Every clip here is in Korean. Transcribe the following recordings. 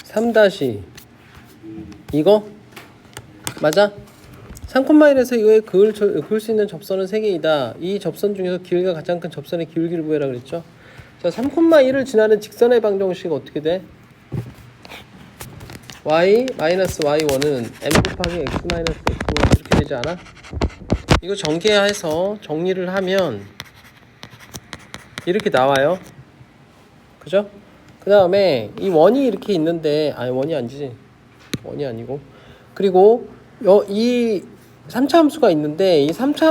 3 다시 이거? 맞아? 3,1에서 이거에 그을 수 있는 접선은 3개이다. 이 접선 중에서 길이가 가장 큰 접선의 기울기를 구해라 그랬죠? 자, 3,1을 지나는 직선의 방정식이 어떻게 돼? y-y1은 m 곱하기 x-x1 이렇게 되지 않아? 이거 전개해서 정리를 하면 이렇게 나와요. 그죠? 그 다음에 이 원이 이렇게 있는데, 아니 원이 아니지, 원이 아니고, 그리고 이 3차 함수가 있는데, 이 3차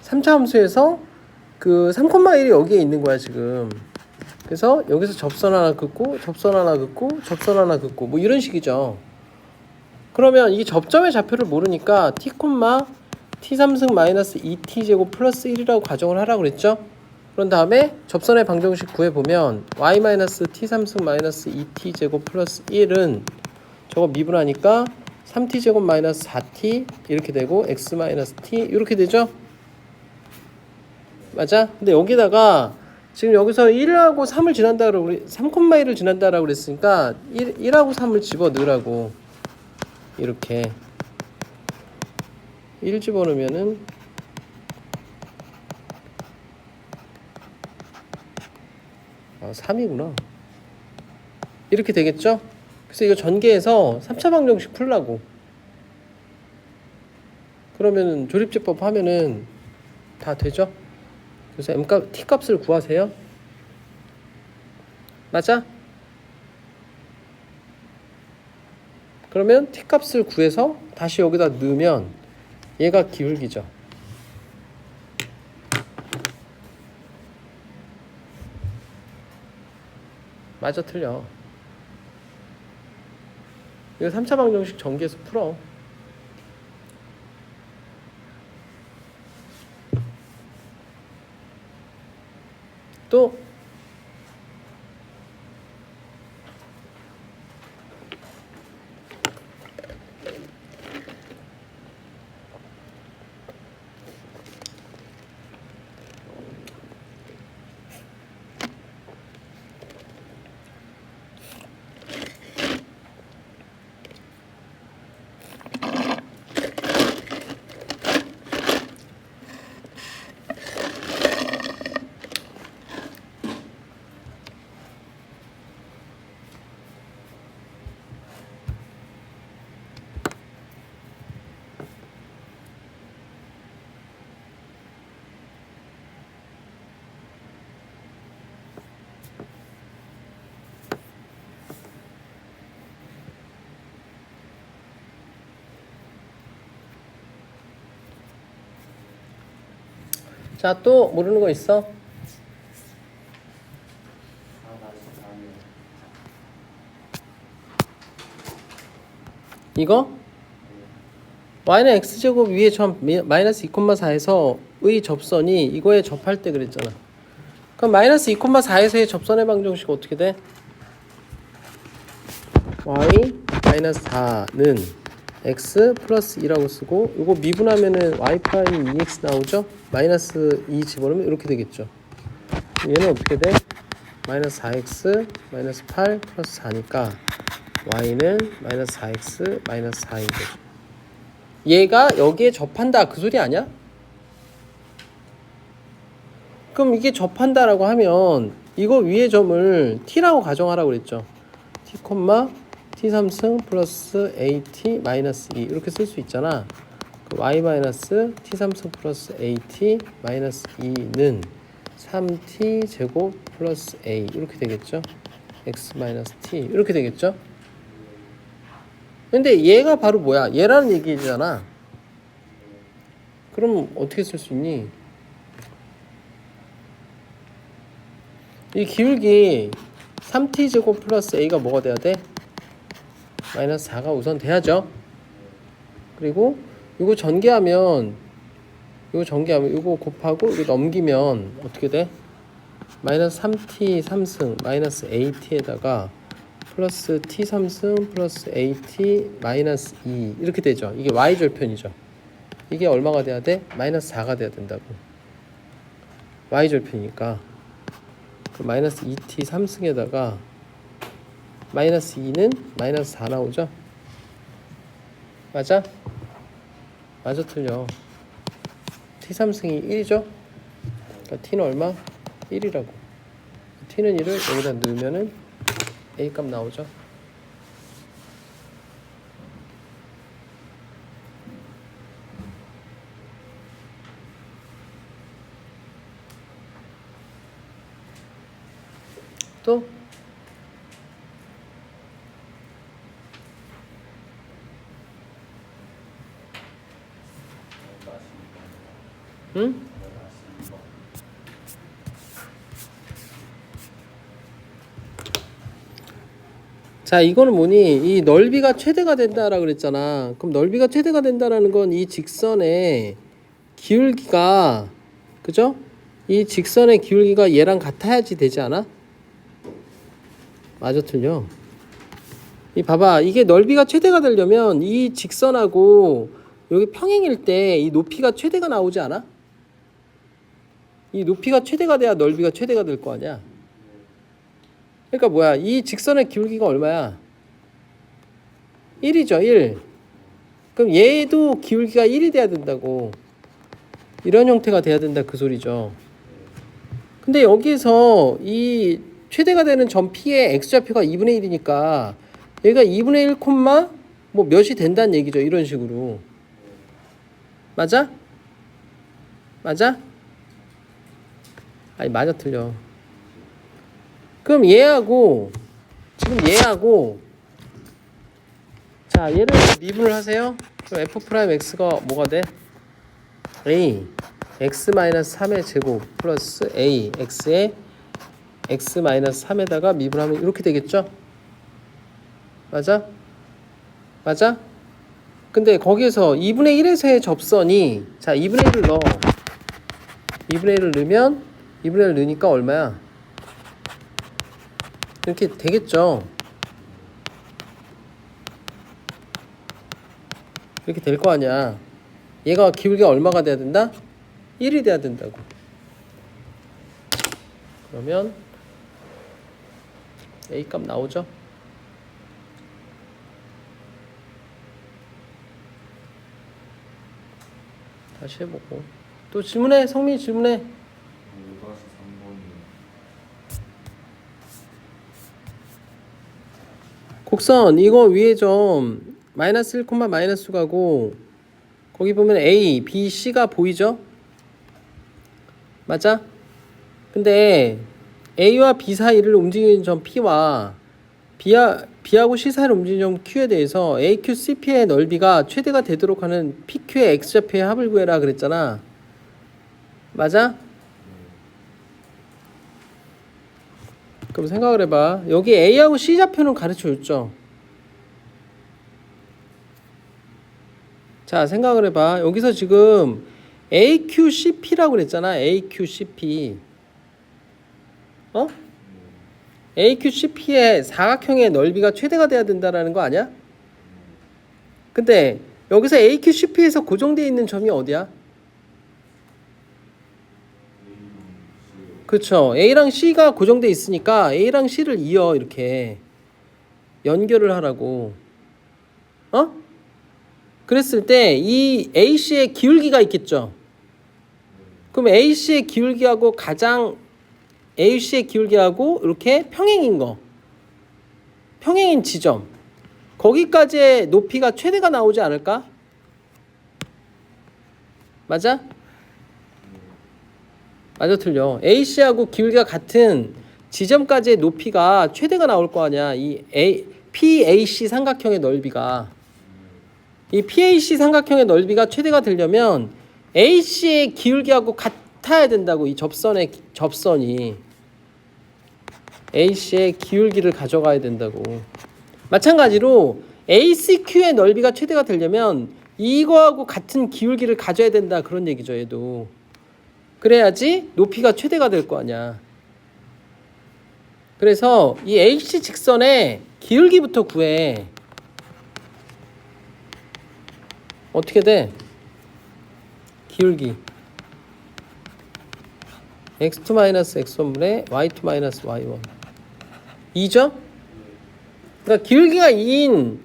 함수에서 그 3,1이 여기에 있는 거야 지금. 그래서 여기서 접선 하나 긋고 접선 하나 긋고 접선 하나 긋고 뭐 이런 식이죠. 그러면 이 접점의 좌표를 모르니까 t, t3승 마이너스 2t제곱 플러스 1이라고 가정을 하라고 그랬죠. 그런 다음에 접선의 방정식 구해보면 y-t3승 마이너스 2t제곱 플러스 1은 저거 미분하니까 3t제곱 마이너스 4t 이렇게 되고 x-t 이렇게 되죠. 맞아? 근데 여기다가 지금 여기서 1하고 3을 지난다고, 우리 3,1을 지난다라고 그랬으니까 1하고 3을 집어 넣으라고. 이렇게 1 집어넣으면은 3이구나. 이렇게 되겠죠? 그래서 이거 전개해서 3차 방정식 풀라고. 그러면은 조립제법 하면은 다 되죠? 그래서 m값, t값을 구하세요. 맞아? 그러면 t값을 구해서 다시 여기다 넣으면 얘가 기울기죠. 맞아, 틀려. 이거 3차 방정식 전개해서 풀어. 또 자, 또 모르는 거 있어? 이거? y는 x제곱 위에 점 마이너스 2,4에서 의 접선이 이거에 접할 때 그랬잖아. 그럼 마이너스 2,4에서의 접선의 방정식 어떻게 돼? y 마이너스 4는 x 플러스 2라고 쓰고, 이거 미분하면은 y 프라임 2x 나오죠? 마이너스 2 집어넣으면 이렇게 되겠죠. 얘는 어떻게 돼? 마이너스 4x 마이너스 8 플러스 4니까 y는 마이너스 4x 마이너스 4인 거죠. 얘가 여기에 접한다 그 소리 아니야? 그럼 이게 접한다라고 하면 이거 위의 점을 t라고 가정하라고 그랬죠. t, t3승 플러스 at 마이너스 2 이렇게 쓸 수 있잖아. 그 y 마이너스 t3승 플러스 at 마이너스 2는 3t 제곱 플러스 a 이렇게 되겠죠. x 마이너스 t 이렇게 되겠죠. 근데 얘가 바로 뭐야? 얘라는 얘기잖아. 그럼 어떻게 쓸 수 있니? 이 기울기 3t 제곱 플러스 a가 뭐가 돼야 돼? 마이너스 4가 우선 돼야죠. 그리고 이거 전개하면 이거 곱하고 이거 넘기면 어떻게 돼? 마이너스 3t 3승 마이너스 at에다가 플러스 t 3승 플러스 at 마이너스 2 이렇게 되죠. 이게 y절편이죠. 이게 얼마가 돼야 돼? 마이너스 4가 돼야 된다고. y절편이니까 그 마이너스 2t 3승에다가 마이너스 2는 마이너스 4 나오죠? 맞아? 맞아 틀려. t3승이 1이죠? 그러니까 t는 얼마? 1이라고. t는 1을 여기다 넣으면은 a 값 나오죠? 또? 응? 자, 이거는 뭐니? 이 넓이가 최대가 된다라고 그랬잖아. 그럼 넓이가 최대가 된다라는 건 이 직선의 기울기가, 그죠? 이 직선의 기울기가 얘랑 같아야지 되지 않아? 맞아 틀려. 이 봐봐, 이게 넓이가 최대가 되려면 이 직선하고 여기 평행일 때 이 높이가 최대가 나오지 않아? 이 높이가 최대가 돼야 넓이가 최대가 될 거 아니야. 그러니까 뭐야, 이 직선의 기울기가 얼마야? 1이죠. 1. 그럼 얘도 기울기가 1이 돼야 된다고. 이런 형태가 돼야 된다 그 소리죠. 근데 여기서 이 최대가 되는 점 P의 X좌표가 2분의 1이니까 얘가 2분의 1 콤마 뭐 몇이 된다는 얘기죠. 이런 식으로. 맞아? 맞아? 아니 맞아 틀려. 그럼 얘하고 지금 얘하고 자 얘를 미분을 하세요. 그럼 f 프라임 x가 뭐가 돼? a x-3의 제곱 플러스 a x의 x-3에다가 미분하면 이렇게 되겠죠? 맞아? 맞아? 근데 거기에서 2분의 1에서의 접선이 자 2분의 1을 넣어. 2분의 1을 넣으면 2분의 1 넣으니까 얼마야? 이렇게 되겠죠? 이렇게 될 거 아니야. 얘가 기울기가 얼마가 돼야 된다? 1이 돼야 된다고. 그러면 A 값 나오죠? 다시 해보고 또 질문해. 성민이 질문해. 곡선 이거 위에 좀 마이너스 1, 마이너스 가고 거기 보면 A, B, C가 보이죠? 맞아? 근데 A와 B 사이를 움직이는 점 P와 B하고 C 사이를 움직이는 점 Q에 대해서 AQ, CP의 넓이가 최대가 되도록 하는 PQ의 X좌표의 합을 구해라 그랬잖아. 맞아? 그럼 생각을 해봐. 여기 A하고 C 좌표는 가르쳐줬죠. 자 생각을 해봐. 여기서 지금 AQCP라고 그랬잖아. AQCP AQCP의 사각형의 넓이가 최대가 돼야 된다라는 거 아니야? 근데 여기서 AQCP에서 고정되어 있는 점이 어디야? 그쵸. A랑 C가 고정되어 있으니까 A랑 C를 이어 이렇게 연결을 하라고. 그랬을 때 이 AC의 기울기가 있겠죠. 그럼 AC의 기울기하고 AC의 기울기하고 이렇게 평행인 거. 평행인 지점. 거기까지의 높이가 최대가 나오지 않을까? 맞아? 맞아 틀려. AC하고 기울기가 같은 지점까지의 높이가 최대가 나올 거 아니야. 이 PAC 삼각형의 넓이가. 이 PAC 삼각형의 넓이가 최대가 되려면 AC의 기울기하고 같아야 된다고. 이 접선이 AC의 기울기를 가져가야 된다고. 마찬가지로 ACQ의 넓이가 최대가 되려면 이거하고 같은 기울기를 가져야 된다 그런 얘기죠. 얘도 그래야지 높이가 최대가 될 거 아니야. 그래서 이 AC 직선의 기울기부터 구해. 어떻게 돼? 기울기 x2-x1분의 y2-y1 2죠? 그러니까 기울기가 2인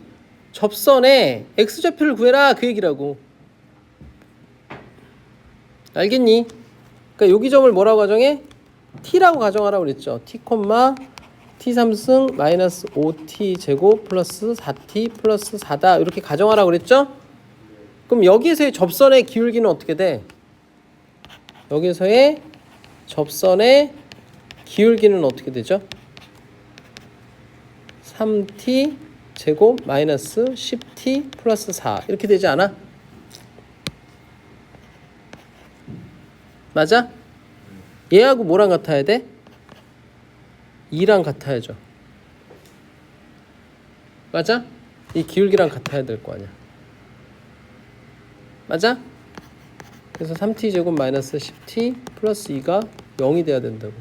접선의 x좌표를 구해라 그 얘기라고. 알겠니? 그러니까 여기 점을 뭐라고 가정해? t라고 가정하라고 그랬죠. t, t3승 마이너스 5t 제곱 플러스 4t 플러스 4다 이렇게 가정하라고 그랬죠. 그럼 여기에서의 접선의 기울기는 어떻게 돼? 여기서의 접선의 기울기는 어떻게 되죠? 3t 제곱 마이너스 10t 플러스 4 이렇게 되지 않아? 맞아? 얘하고 뭐랑 같아야 돼? 2랑 같아야죠. 맞아? 이 기울기랑 같아야 될 거 아니야. 맞아? 그래서 3t 제곱 마이너스 10t 플러스 2가 0이 돼야 된다고.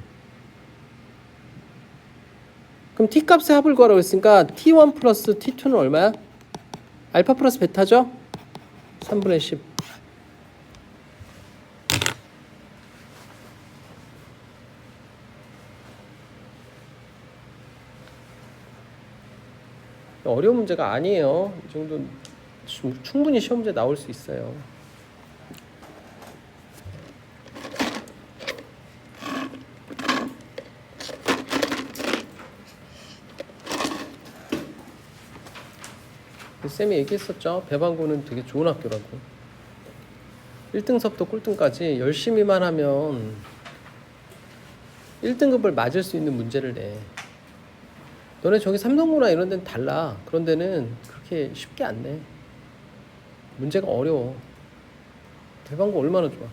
그럼 t 값의 합을 구하라고 했으니까 t1 플러스 t2는 얼마야? 알파 플러스 베타죠? 3분의 10. 어려운 문제가 아니에요. 이 정도는 충분히 시험 문제 나올 수 있어요. 쌤이 얘기했었죠. 배방고는 되게 좋은 학교라고. 1등서부터 꼴등까지 열심히만 하면 1등급을 맞을 수 있는 문제를 내. 너네 저기 삼성고나 이런 데는 달라. 그런 데는 그렇게 쉽게 안 내. 문제가 어려워. 배방고 얼마나 좋아.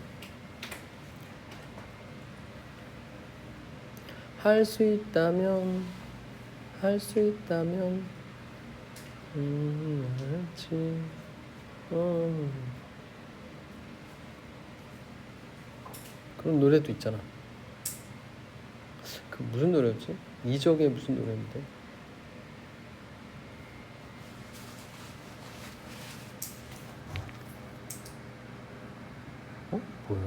할 수 있다면 알지. 그런 노래도 있잖아. 그 무슨 노래였지? 이적의 무슨 노래인데? 뭐야?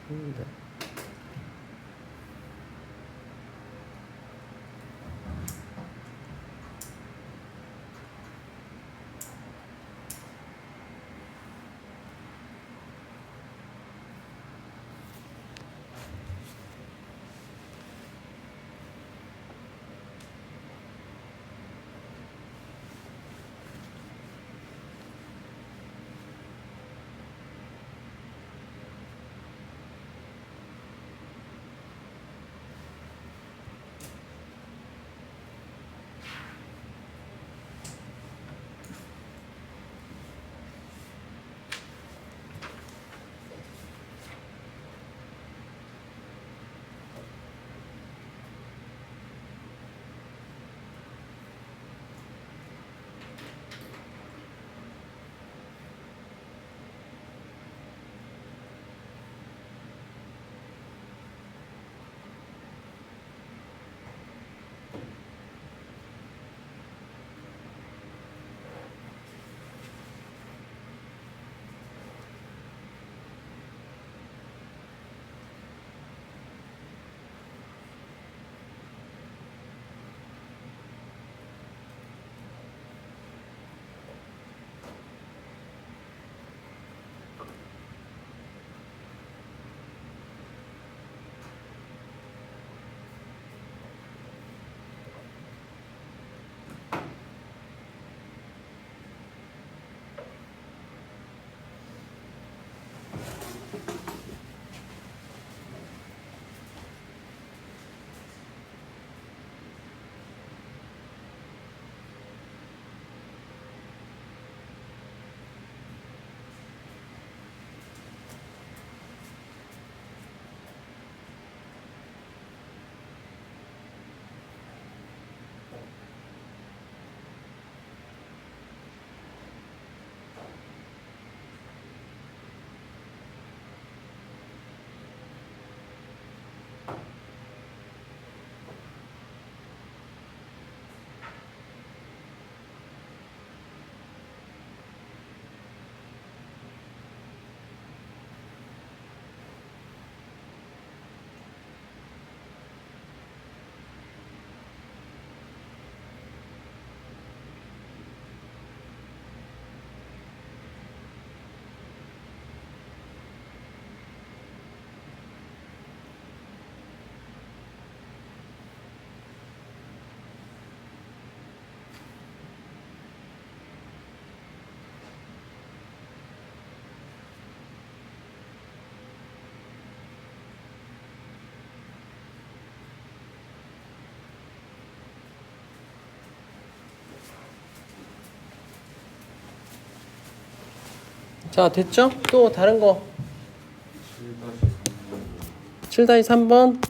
네. 자, 됐죠? 또 다른 거 7-3번.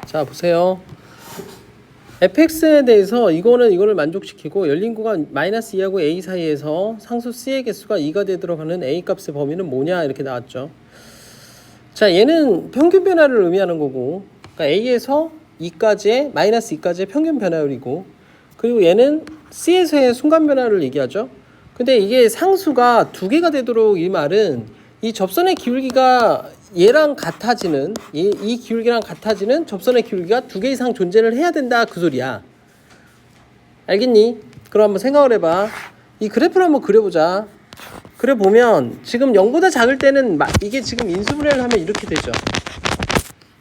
자, 보세요. fx에 대해서 이거를 만족시키고 열린 구간 마이너스 2하고 a 사이에서 상수 c의 개수가 2가 되도록 하는 a 값의 범위는 뭐냐 이렇게 나왔죠. 자, 얘는 평균 변화를 의미하는 거고, 그러니까 a에서 2까지의 마이너스 2까지의 평균 변화율이고, 그리고 얘는 c에서의 순간 변화를 얘기하죠. 근데 이게 상수가 두 개가 되도록, 이 말은 이 접선의 기울기가 얘랑 같아지는, 이 기울기랑 같아지는 접선의 기울기가 두 개 이상 존재를 해야 된다, 그 소리야. 알겠니? 그럼 한번 생각을 해봐. 이 그래프를 한번 그려보자. 그래 보면 지금 0보다 작을 때는 이게 지금 인수분해를 하면 이렇게 되죠.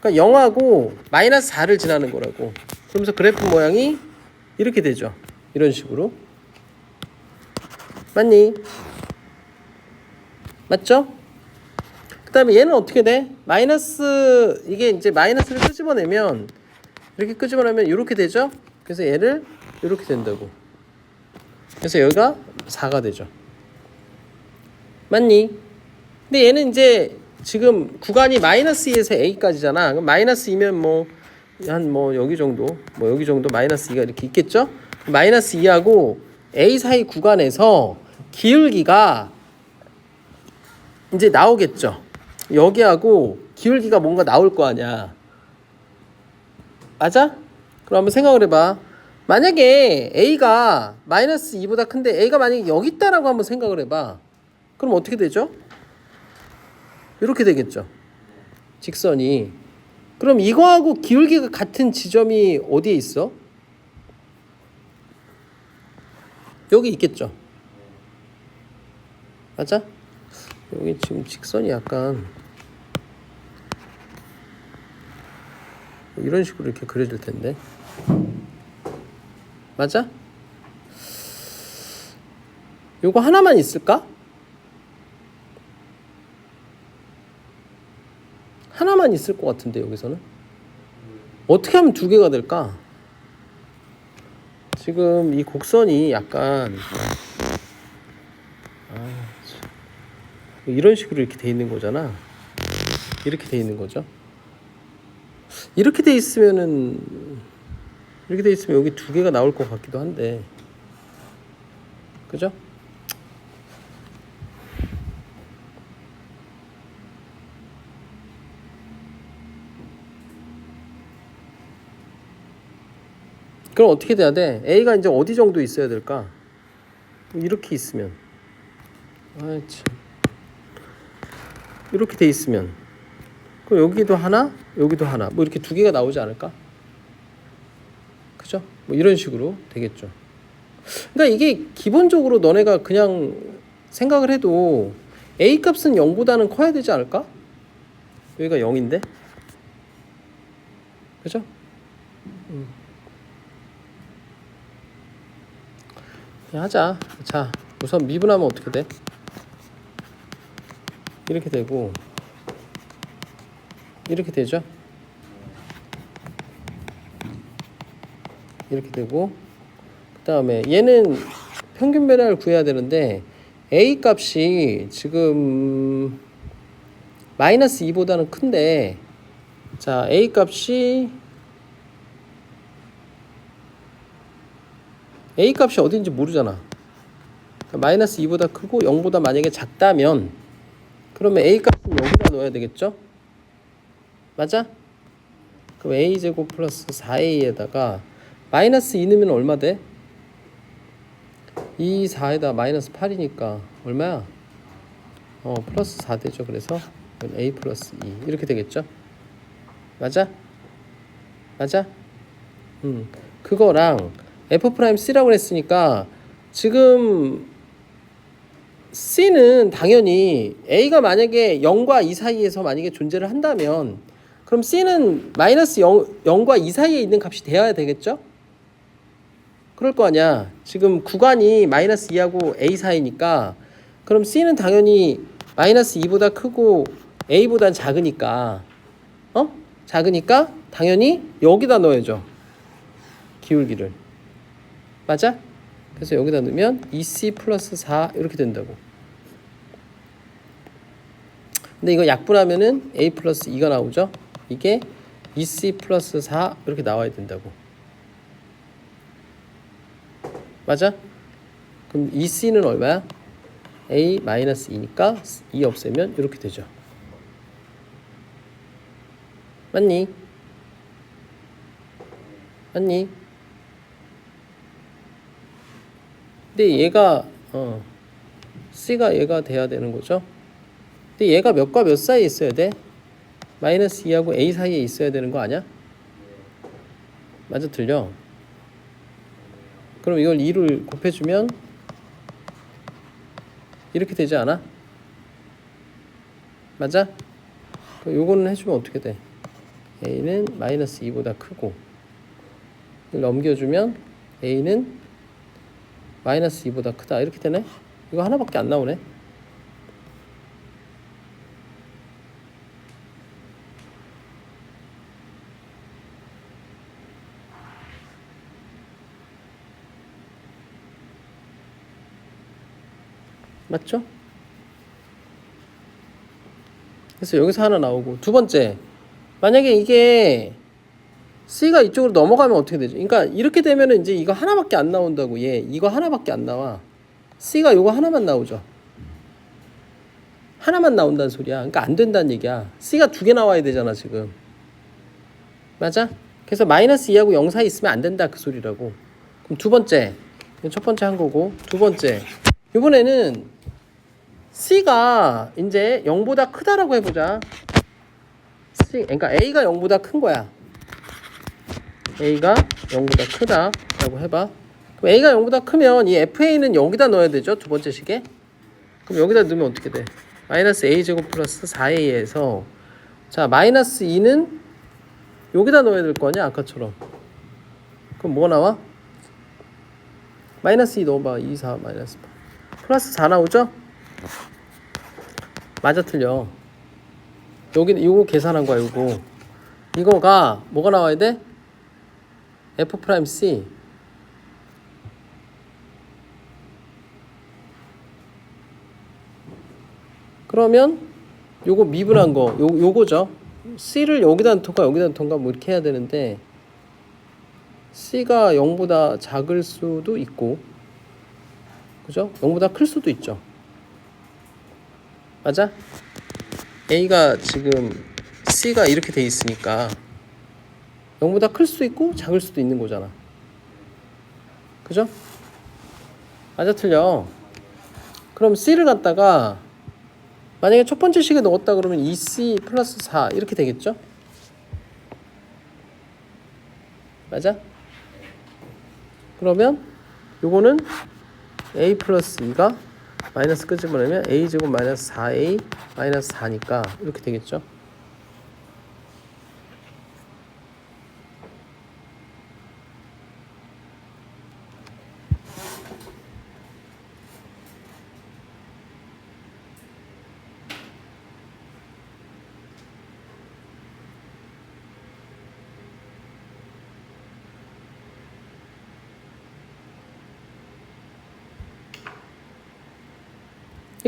그러니까 0하고 마이너스 4를 지나는 거라고. 그러면서 그래프 모양이 이렇게 되죠. 이런 식으로. 맞니? 맞죠? 그 다음에 얘는 어떻게 돼? 마이너스, 이게 이제 마이너스를 끄집어내면, 이렇게 끄집어내면 이렇게 되죠? 그래서 얘를 이렇게 된다고. 그래서 여기가 4가 되죠. 맞니? 근데 얘는 이제 지금 구간이 마이너스 2에서 a까지잖아. 그럼 마이너스 2면 여기 정도, 여기 정도 마이너스 2가 이렇게 있겠죠? 마이너스 2하고 a 사이 구간에서 기울기가 이제 나오겠죠. 여기하고 기울기가 뭔가 나올 거 아니야. 맞아? 그럼 한번 생각을 해봐. 만약에 a가 마이너스 2보다 큰데 a가 만약에 여기 있다라고 한번 생각을 해봐. 그럼 어떻게 되죠? 이렇게 되겠죠. 직선이. 그럼 이거하고 기울기가 같은 지점이 어디에 있어? 여기 있겠죠. 맞아? 여기 지금 직선이 약간 이런 식으로 이렇게 그려질 텐데. 맞아? 요거 하나만 있을까? 하나만 있을 것 같은데 여기서는 어떻게 하면 두 개가 될까? 지금 이 곡선이 약간 이런 식으로 이렇게 돼 있는 거잖아. 이렇게 돼 있는 거죠. 이렇게 돼 있으면 여기 두 개가 나올 것 같기도 한데, 그죠? 그럼 어떻게 돼야 돼? A가 이제 어디 정도 있어야 될까? 이렇게 있으면, 참, 이렇게 돼 있으면, 그럼 여기도 하나, 여기도 하나, 이렇게 두 개가 나오지 않을까? 그죠? 이런 식으로 되겠죠. 그러니까 이게 기본적으로 너네가 그냥 생각을 해도 A 값은 0보다는 커야 되지 않을까? 여기가 0인데, 그죠? 하자. 자, 우선 미분하면 어떻게 돼? 이렇게 되고 이렇게 되죠? 이렇게 되고, 그 다음에 얘는 평균 변화를 구해야 되는데 A 값이 지금 마이너스 2보다는 큰데, 자, A 값이 어딘지 모르잖아. 그러니까 마이너스 2보다 크고 0보다 만약에 작다면, 그러면 A 값은 여기다 넣어야 되겠죠? 맞아? 그럼 A제곱 플러스 4A에다가 마이너스 2 넣으면 얼마 돼? 2, 4에다 마이너스 8이니까 얼마야? 플러스 4 되죠. 그래서 A 플러스 2 이렇게 되겠죠? 맞아? 맞아? 그거랑 F'C라고 했으니까 지금 C는 당연히 A가 만약에 0과 2 사이에서 만약에 존재를 한다면, 그럼 C는 마이너스 0과 2 사이에 있는 값이 되어야 되겠죠? 그럴 거 아니야. 지금 구간이 마이너스 2하고 A 사이니까, 그럼 C는 당연히 마이너스 2보다 크고 A보단 작으니까, 작으니까 당연히 여기다 넣어야죠. 기울기를. 맞아? 그래서 여기다 넣으면 2c 플러스 4 이렇게 된다고. 근데 이거 약분하면은 a 플러스 2가 나오죠. 이게 2c 플러스 4 이렇게 나와야 된다고. 맞아? 그럼 2c는 얼마야? a 마이너스 2니까 2 없애면 이렇게 되죠. 맞니? 맞니? 근데 얘가 c가 얘가 돼야 되는 거죠. 근데 얘가 몇과 몇 사이에 있어야 돼? 마이너스 2하고 a 사이에 있어야 되는 거 아니야? 맞아, 틀려. 그럼 이걸 2를 곱해주면 이렇게 되지 않아? 맞아? 그럼 요거는 해주면 어떻게 돼? a는 마이너스 2보다 크고, 이걸 넘겨주면 a는 마이너스 2보다 크다 이렇게 되네? 이거 하나밖에 안 나오네. 맞죠? 그래서 여기서 하나 나오고, 두 번째, 만약에 이게 C가 이쪽으로 넘어가면 어떻게 되죠? 그러니까 이렇게 되면은 이제 이거 하나밖에 안 나온다고. 얘 이거 하나밖에 안 나와. C가 요거 하나만 나오죠. 하나만 나온다는 소리야. 그러니까 안 된다는 얘기야. C가 두 개 나와야 되잖아 지금. 맞아? 그래서 마이너스 2하고 0 사이 있으면 안 된다 그 소리라고. 그럼 두 번째, 첫 번째 한 거고, 두 번째, 이번에는 C가 이제 0보다 크다라고 해보자. 그러니까 A가 0보다 큰 거야. A가 0보다 크다라고 해봐. 그럼 A가 0보다 크면 이 FA는 여기다 넣어야 되죠. 두 번째 식에. 그럼 여기다 넣으면 어떻게 돼? 마이너스 A제곱 플러스 4A에서 자 마이너스 2는 여기다 넣어야 될 거 아니야 아까처럼. 그럼 뭐가 나와? 마이너스 2 넣어봐. 2, 4 마이너스 8 플러스 4 나오죠? 맞아 틀려. 여기 이거 계산한 거야. 이거가 뭐가 나와야 돼? F 프라임 C. 그러면 요거 미분한 거 요거죠. C를 여기다 넣던가 여기다 넣던가 뭐 이렇게 해야 되는데 C가 0보다 작을 수도 있고, 그죠? 0보다 클 수도 있죠. 맞아? A가 지금 C가 이렇게 돼 있으니까 0보다 클 수도 있고 작을 수도 있는 거잖아. 그죠? 맞아 틀려. 그럼 C를 갖다가 만약에 첫 번째 식에 넣었다 그러면 2C 플러스 4 이렇게 되겠죠? 맞아? 그러면 요거는 A 플러스 2가 마이너스 끄집어내면 A제곱 마이너스 4A 마이너스 4니까 이렇게 되겠죠?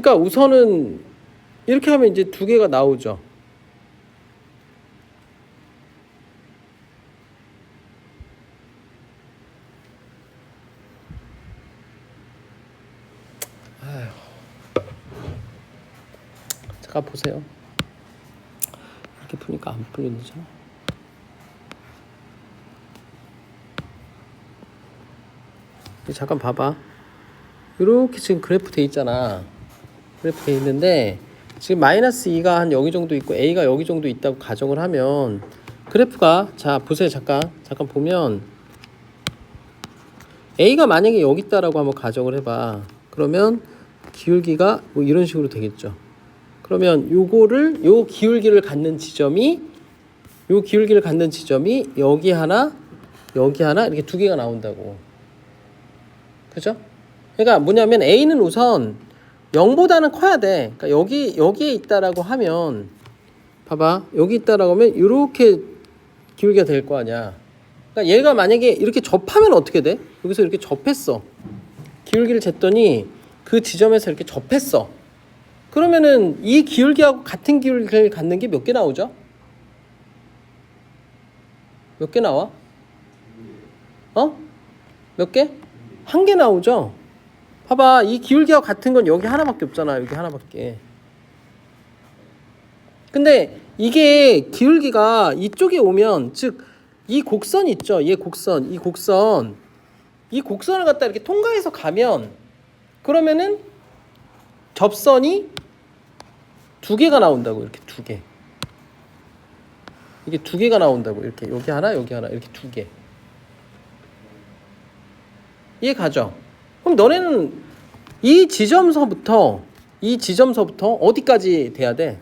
그러니까 우선은 이렇게 하면 이제 두 개가 나오죠. 아휴. 잠깐 보세요. 이렇게 푸니까 안 풀리잖아. 잠깐 봐봐. 이렇게 지금 그래프 돼 있잖아. 그래프 돼 있는데 지금 마이너스 2가 한 여기 정도 있고 A가 여기 정도 있다고 가정을 하면 그래프가 자 보세요. 잠깐 보면 A가 만약에 여기 있다라고 한번 가정을 해봐. 그러면 기울기가 뭐 이런 식으로 되겠죠. 그러면 요거를 요 기울기를 갖는 지점이 여기 하나 이렇게 두 개가 나온다고. 그죠? 그러니까 뭐냐면 A는 우선 0보다는 커야 돼. 그러니까 여기에 있다라고 하면 봐봐. 여기 있다라고 하면 이렇게 기울기가 될 거 아니야. 그러니까 얘가 만약에 이렇게 접하면 어떻게 돼? 여기서 이렇게 접했어. 기울기를 쟀더니 그 지점에서 이렇게 접했어. 그러면은 이 기울기하고 같은 기울기를 갖는 게 몇 개 나오죠? 몇 개 나와? 몇 개? 한 개 나오죠? 봐봐, 이 기울기하고 같은 건 여기 하나밖에 없잖아. 여기 하나밖에. 근데 이게 기울기가 이쪽에 오면, 즉 이 곡선 있죠? 이 곡선을 갖다 이렇게 통과해서 가면, 그러면은 접선이 두 개가 나온다고. 이렇게 두 개. 이게 두 개가 나온다고. 이렇게 여기 하나 이렇게 두 개. 이해 가죠? 그럼 너네는 이 지점서부터 어디까지 돼야 돼?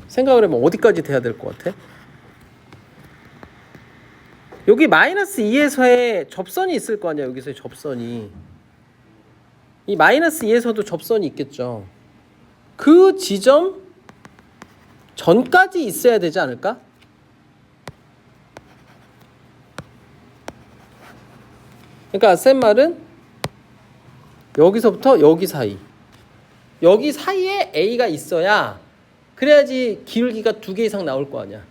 생각을 해보면 어디까지 돼야 될 것 같아? 여기 마이너스 2에서의 접선이 있을 거 아니야. 여기서의 접선이. 이 마이너스 2에서도 접선이 있겠죠. 그 지점 전까지 있어야 되지 않을까? 그러니까 쌤 말은 여기서부터 여기 사이에 A가 있어야, 그래야지 기울기가 두 개 이상 나올 거 아니야.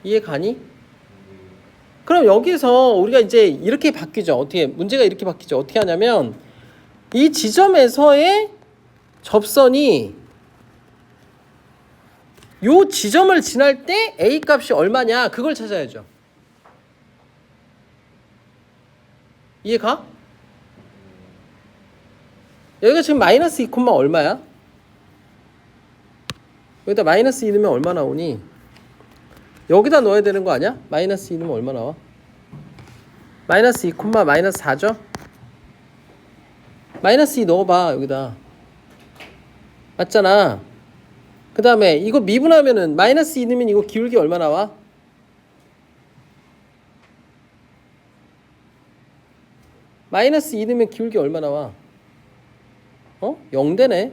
이해 가니? 그럼 여기서 우리가 이제 이렇게 바뀌죠. 문제가 이렇게 바뀌죠. 어떻게 하냐면 이 지점에서의 접선이 요 지점을 지날 때 A 값이 얼마냐, 그걸 찾아야죠. 이해가? 여기가 지금 마이너스 2, 얼마야? 여기다 마이너스 2 넣으면 얼마 나오니? 여기다 넣어야 되는 거 아니야? 마이너스 2 넣으면 얼마 나와? 마이너스 2, 마이너스 4죠? 마이너스 2 넣어봐. 여기다. 맞잖아. 그 다음에 이거 미분하면은 마이너스 2 넣으면 이거 기울기 얼마 나와? 마이너스 2 넣으면 기울기 얼마 나와? 0되네.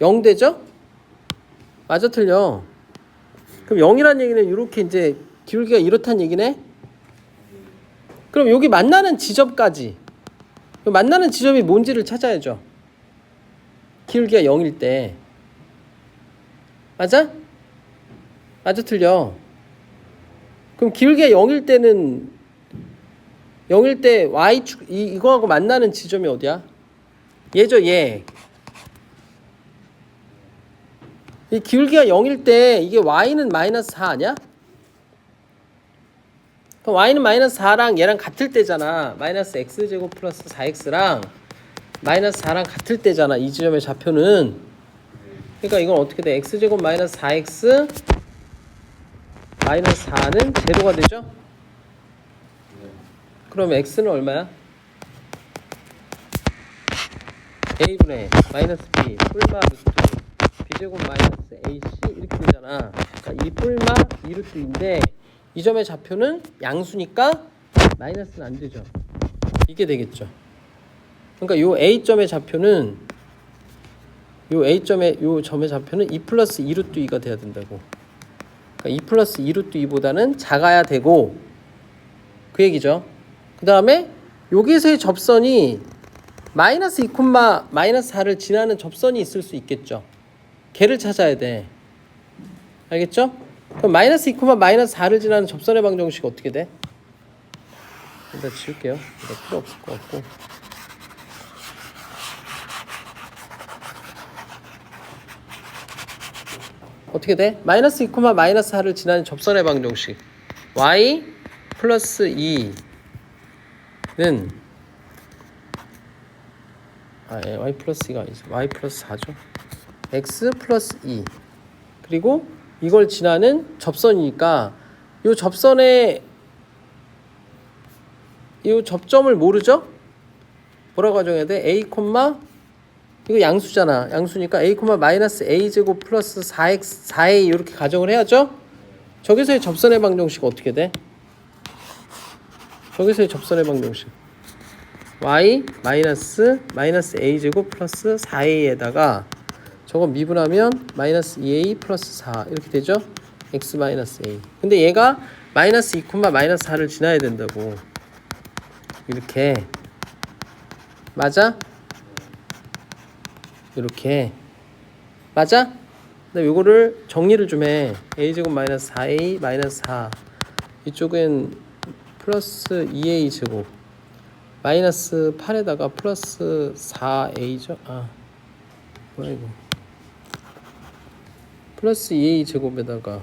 0되죠? 맞아, 틀려? 그럼 0이란 얘기는 이렇게 이제 기울기가 이렇다는 얘기네? 그럼 여기 만나는 지점까지, 만나는 지점이 뭔지를 찾아야죠. 기울기가 0일 때. 맞아? 맞아, 틀려? 그럼 기울기가 0일 때는, 0일 때 Y축, 이거하고 만나는 지점이 어디야? 얘죠, 얘. 이 기울기가 0일 때 이게 Y는 마이너스 4 아니야? 그럼 Y는 마이너스 4랑 얘랑 같을 때잖아. 마이너스 X제곱 플러스 4X랑 마이너스 4랑 같을 때잖아. 이 지점의 좌표는. 그러니까 이건 어떻게 돼? X제곱 마이너스 4X 마이너스 4는 제로가 되죠? 그럼 X는 얼마야? A분의 마이너스 B 뿔마 루트 B제곱 마이너스 AC 이렇게 되잖아. 그러니까 이 뿔마 2루트인데 이 점의 좌표는 양수니까 마이너스는 안 되죠. 이게 되겠죠. 그러니까 요 A점의 좌표는 요 점의 좌표는 2 플러스 2루트 2가 돼야 된다고. 그러니까 2 플러스 2루트 2보다는 작아야 되고, 그 얘기죠. 그 다음에 여기서의 접선이 마이너스 2, 마이너스 4를 지나는 접선이 있을 수 있겠죠. 걔를 찾아야 돼. 알겠죠? 그럼 마이너스 2, 마이너스 4를 지나는 접선의 방정식 어떻게 돼? 일단 지울게요. 이거 필요 없을 것 같고. 어떻게 돼? 마이너스 2, 마이너스 4를 지나는 접선의 방정식 y 플러스 2는 y 플러스 2가 아니죠. y 플러스 4죠. x 플러스 2 그리고 이걸 지나는 접선이니까 이 접선의 이 접점을 모르죠? 뭐라고 가정해야 돼? a, 이거 양수잖아. 양수니까 a, 마이너스 a제곱 플러스 4x, 4a 이렇게 가정을 해야죠? 저기서의 접선의 방정식 어떻게 돼? 저기서의 접선의 방정식 y 마이너스 a제곱 플러스 4a에다가 저거 미분하면 마이너스 2a 플러스 4 이렇게 되죠? x 마이너스 a. 근데 얘가 마이너스 2, 마이너스 4를 지나야 된다고. 이렇게. 맞아? 이렇게. 맞아? 근데 요거를 정리를 좀 해. a제곱 마이너스 4a 마이너스 4. 이쪽은 플러스 2a 제곱 마이너스 8에다가 플러스 4a죠. 아 뭐야 이거. 플러스 2a 제곱에다가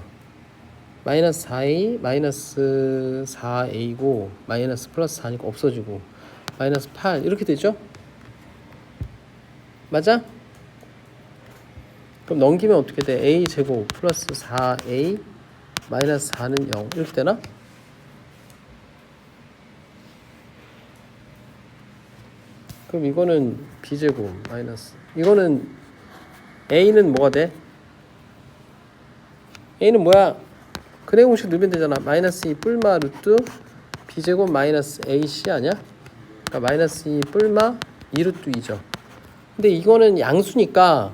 마이너스 4a 마이너스 4a고 마이너스 플러스 4니까 없어지고 마이너스 8 이렇게 되죠? 맞아? 그럼 넘기면 어떻게 돼? a 제곱 플러스 4a 마이너스 4는 0 이렇게 되나? 그럼 이거는 b제곱 마이너스 이거는 a는 뭐가 돼? a는 뭐야? 근해 공식 넣으면 되잖아. 마이너스 2 뿔마 루트 b제곱 마이너스 ac 아니야? 그러니까 마이너스 2 뿔마 2 루트 2죠. 근데 이거는 양수니까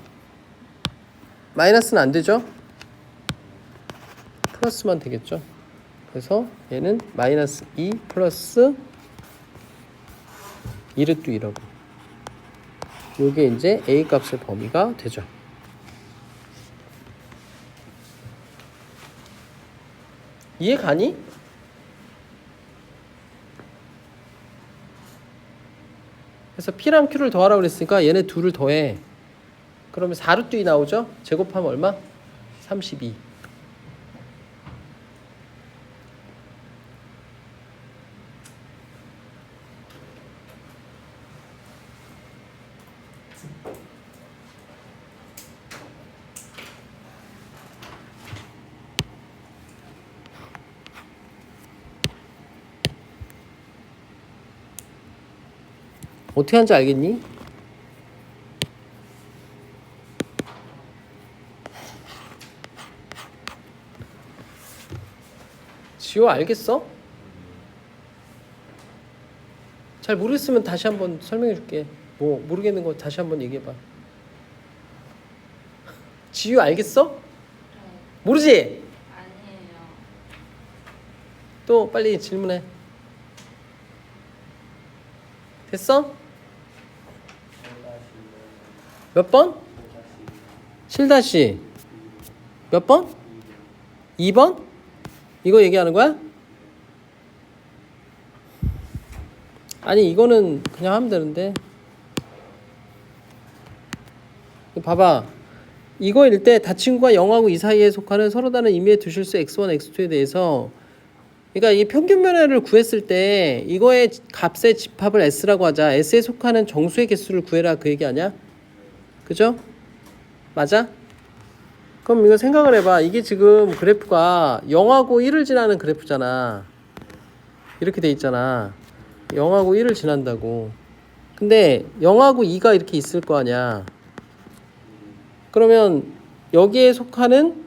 마이너스는 안 되죠? 플러스만 되겠죠? 그래서 얘는 마이너스 2 플러스 2 루트 2라고. 요게 이제 a 값의 범위가 되죠. 이해 가니? 그래서 P랑 Q를 더하라고 그랬으니까 얘네 둘을 더해. 그러면 4루트 2 나오죠? 제곱하면 얼마? 32. 어떻게 하는지 알겠니? 지호 알겠어? 잘 모르겠으면 다시 한번 설명해 줄게. 뭐 모르겠는 거 다시 한번 얘기해 봐. 지호 알겠어? 모르지? 아니에요. 또 빨리 질문해. 됐어? 몇 번? 7다시 몇 번? 2번? 이거 얘기하는 거야? 아니 이거는 그냥 하면 되는데. 봐봐. 이거일 때 다친구가 0하고 2 사이에 속하는 서로 다른 임의의 두 실수 x1, x2에 대해서 그러니까 이 평균 변화를 구했을 때 이거의 값의 집합을 s라고 하자. s에 속하는 정수의 개수를 구해라 그 얘기 아니야? 그죠? 맞아? 그럼 이거 생각을 해봐. 이게 지금 그래프가 0하고 1을 지나는 그래프잖아. 이렇게 돼 있잖아. 0하고 1을 지난다고. 근데 0하고 2가 이렇게 있을 거 아니야. 그러면 여기에 속하는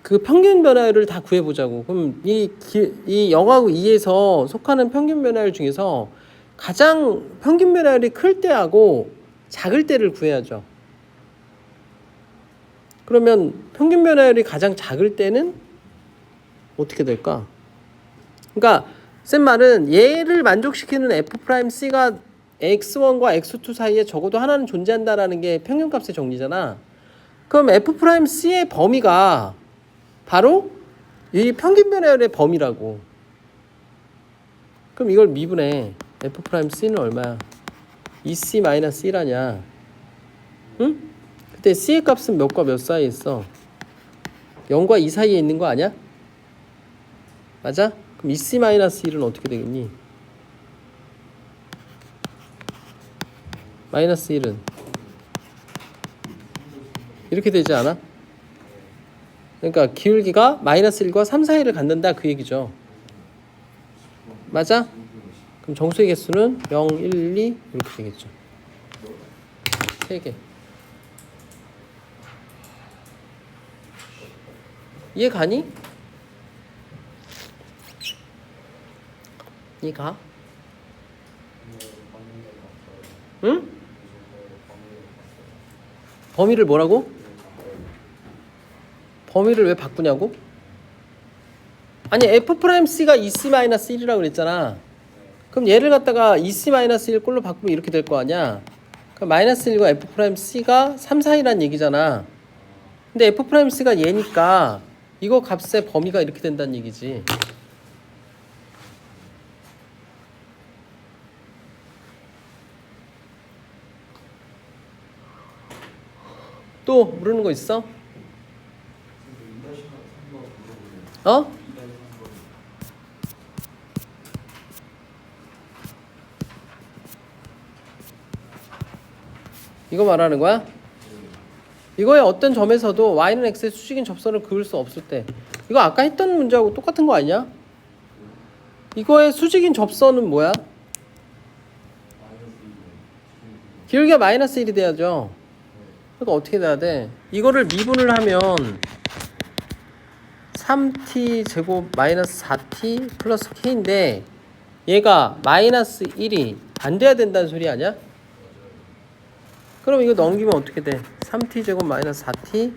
그 평균 변화율을 다 구해보자고. 그럼 이 0하고 2에서 속하는 평균 변화율 중에서 가장 평균 변화율이 클 때하고 작을 때를 구해야죠. 그러면 평균 변화율이 가장 작을 때는 어떻게 될까? 그러니까 쌤 말은 얘를 만족시키는 f'C가 x1과 x2 사이에 적어도 하나는 존재한다라는 게 평균값의 정리잖아. 그럼 f'C의 범위가 바로 이 평균 변화율의 범위라고. 그럼 이걸 미분해. f'C는 얼마야? 2c-1아냐? 응? 그때 c의 값은 몇과 몇 사이에 있어? 0과 2 사이에 있는 거 아니야? 맞아? 그럼 2c-1은 어떻게 되겠니? 마이너스 1은 이렇게 되지 않아? 그러니까 기울기가 마이너스 1과 3 사이를 갖는다 그 얘기죠. 맞아? 그럼 정수의 개수는 0, 1, 2 이렇게 되겠죠. 3개. 이해 가니? 이해 가? 응? 범위를 뭐라고? 범위를 왜 바꾸냐고? 아니 F'C가 EC-1이라고 그랬잖아. 그럼 얘를 갖다가 EC-1 꼴로 바꾸면 이렇게 될 거 아니야. 그럼 마이너스 1과 F'C가 3, 4이란 얘기잖아. 근데 F'C가 얘니까 이거 값의 범위가 이렇게 된다는 얘기지. 또 모르는 거 있어? 어? 이거 말하는 거야? 이거의 어떤 점에서도 y는 x의 수직인 접선을 그을 수 없을 때, 이거 아까 했던 문제하고 똑같은 거 아니야? 이거의 수직인 접선은 뭐야? 기울기가 마이너스 1이 돼야죠. 그러니까 어떻게 돼야 돼? 이거를 미분을 하면 3t 제곱 마이너스 4t 플러스 k인데 얘가 마이너스 1이 안 돼야 된다는 소리 아니야? 그럼 이거 넘기면 어떻게 돼? 3t 제곱 마이너스 4t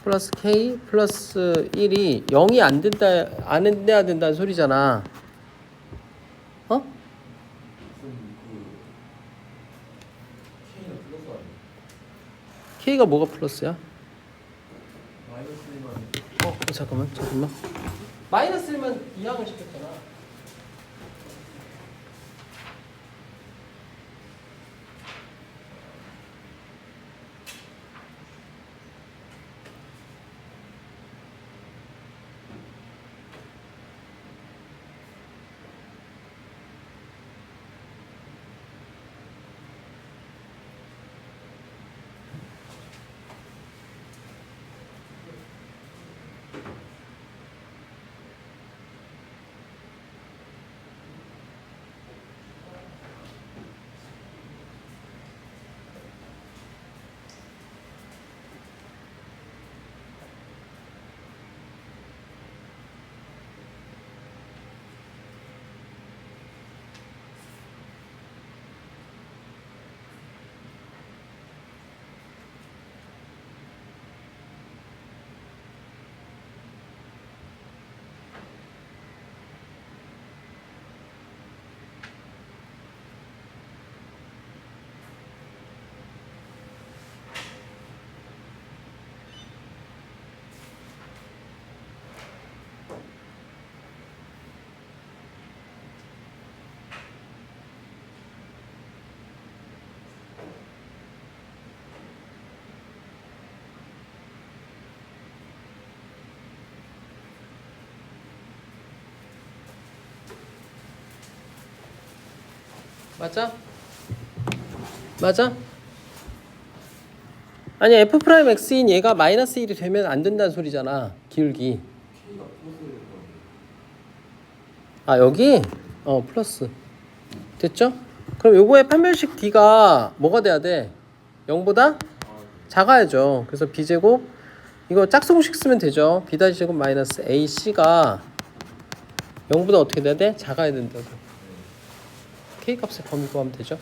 플러스 k 플러스 1이 0이 안 돼야 된다는 소리잖아. 어? k가 뭐가 플러스야? 잠깐만. 마이너스 1만 이항을 시켰잖아. 맞아? 맞아? 아니 F'X인 얘가 마이너스 1이 되면 안 된다는 소리잖아. 기울기. 아 여기? 플러스. 됐죠? 그럼 요거의 판별식 D가 뭐가 돼야 돼? 0보다 작아야죠. 그래서 B제곱 이거 짝수공식 쓰면 되죠. B-제곱 마이너스 AC가 0보다 어떻게 돼야 돼? 작아야 된다고. K값의 범위 구하면 되죠.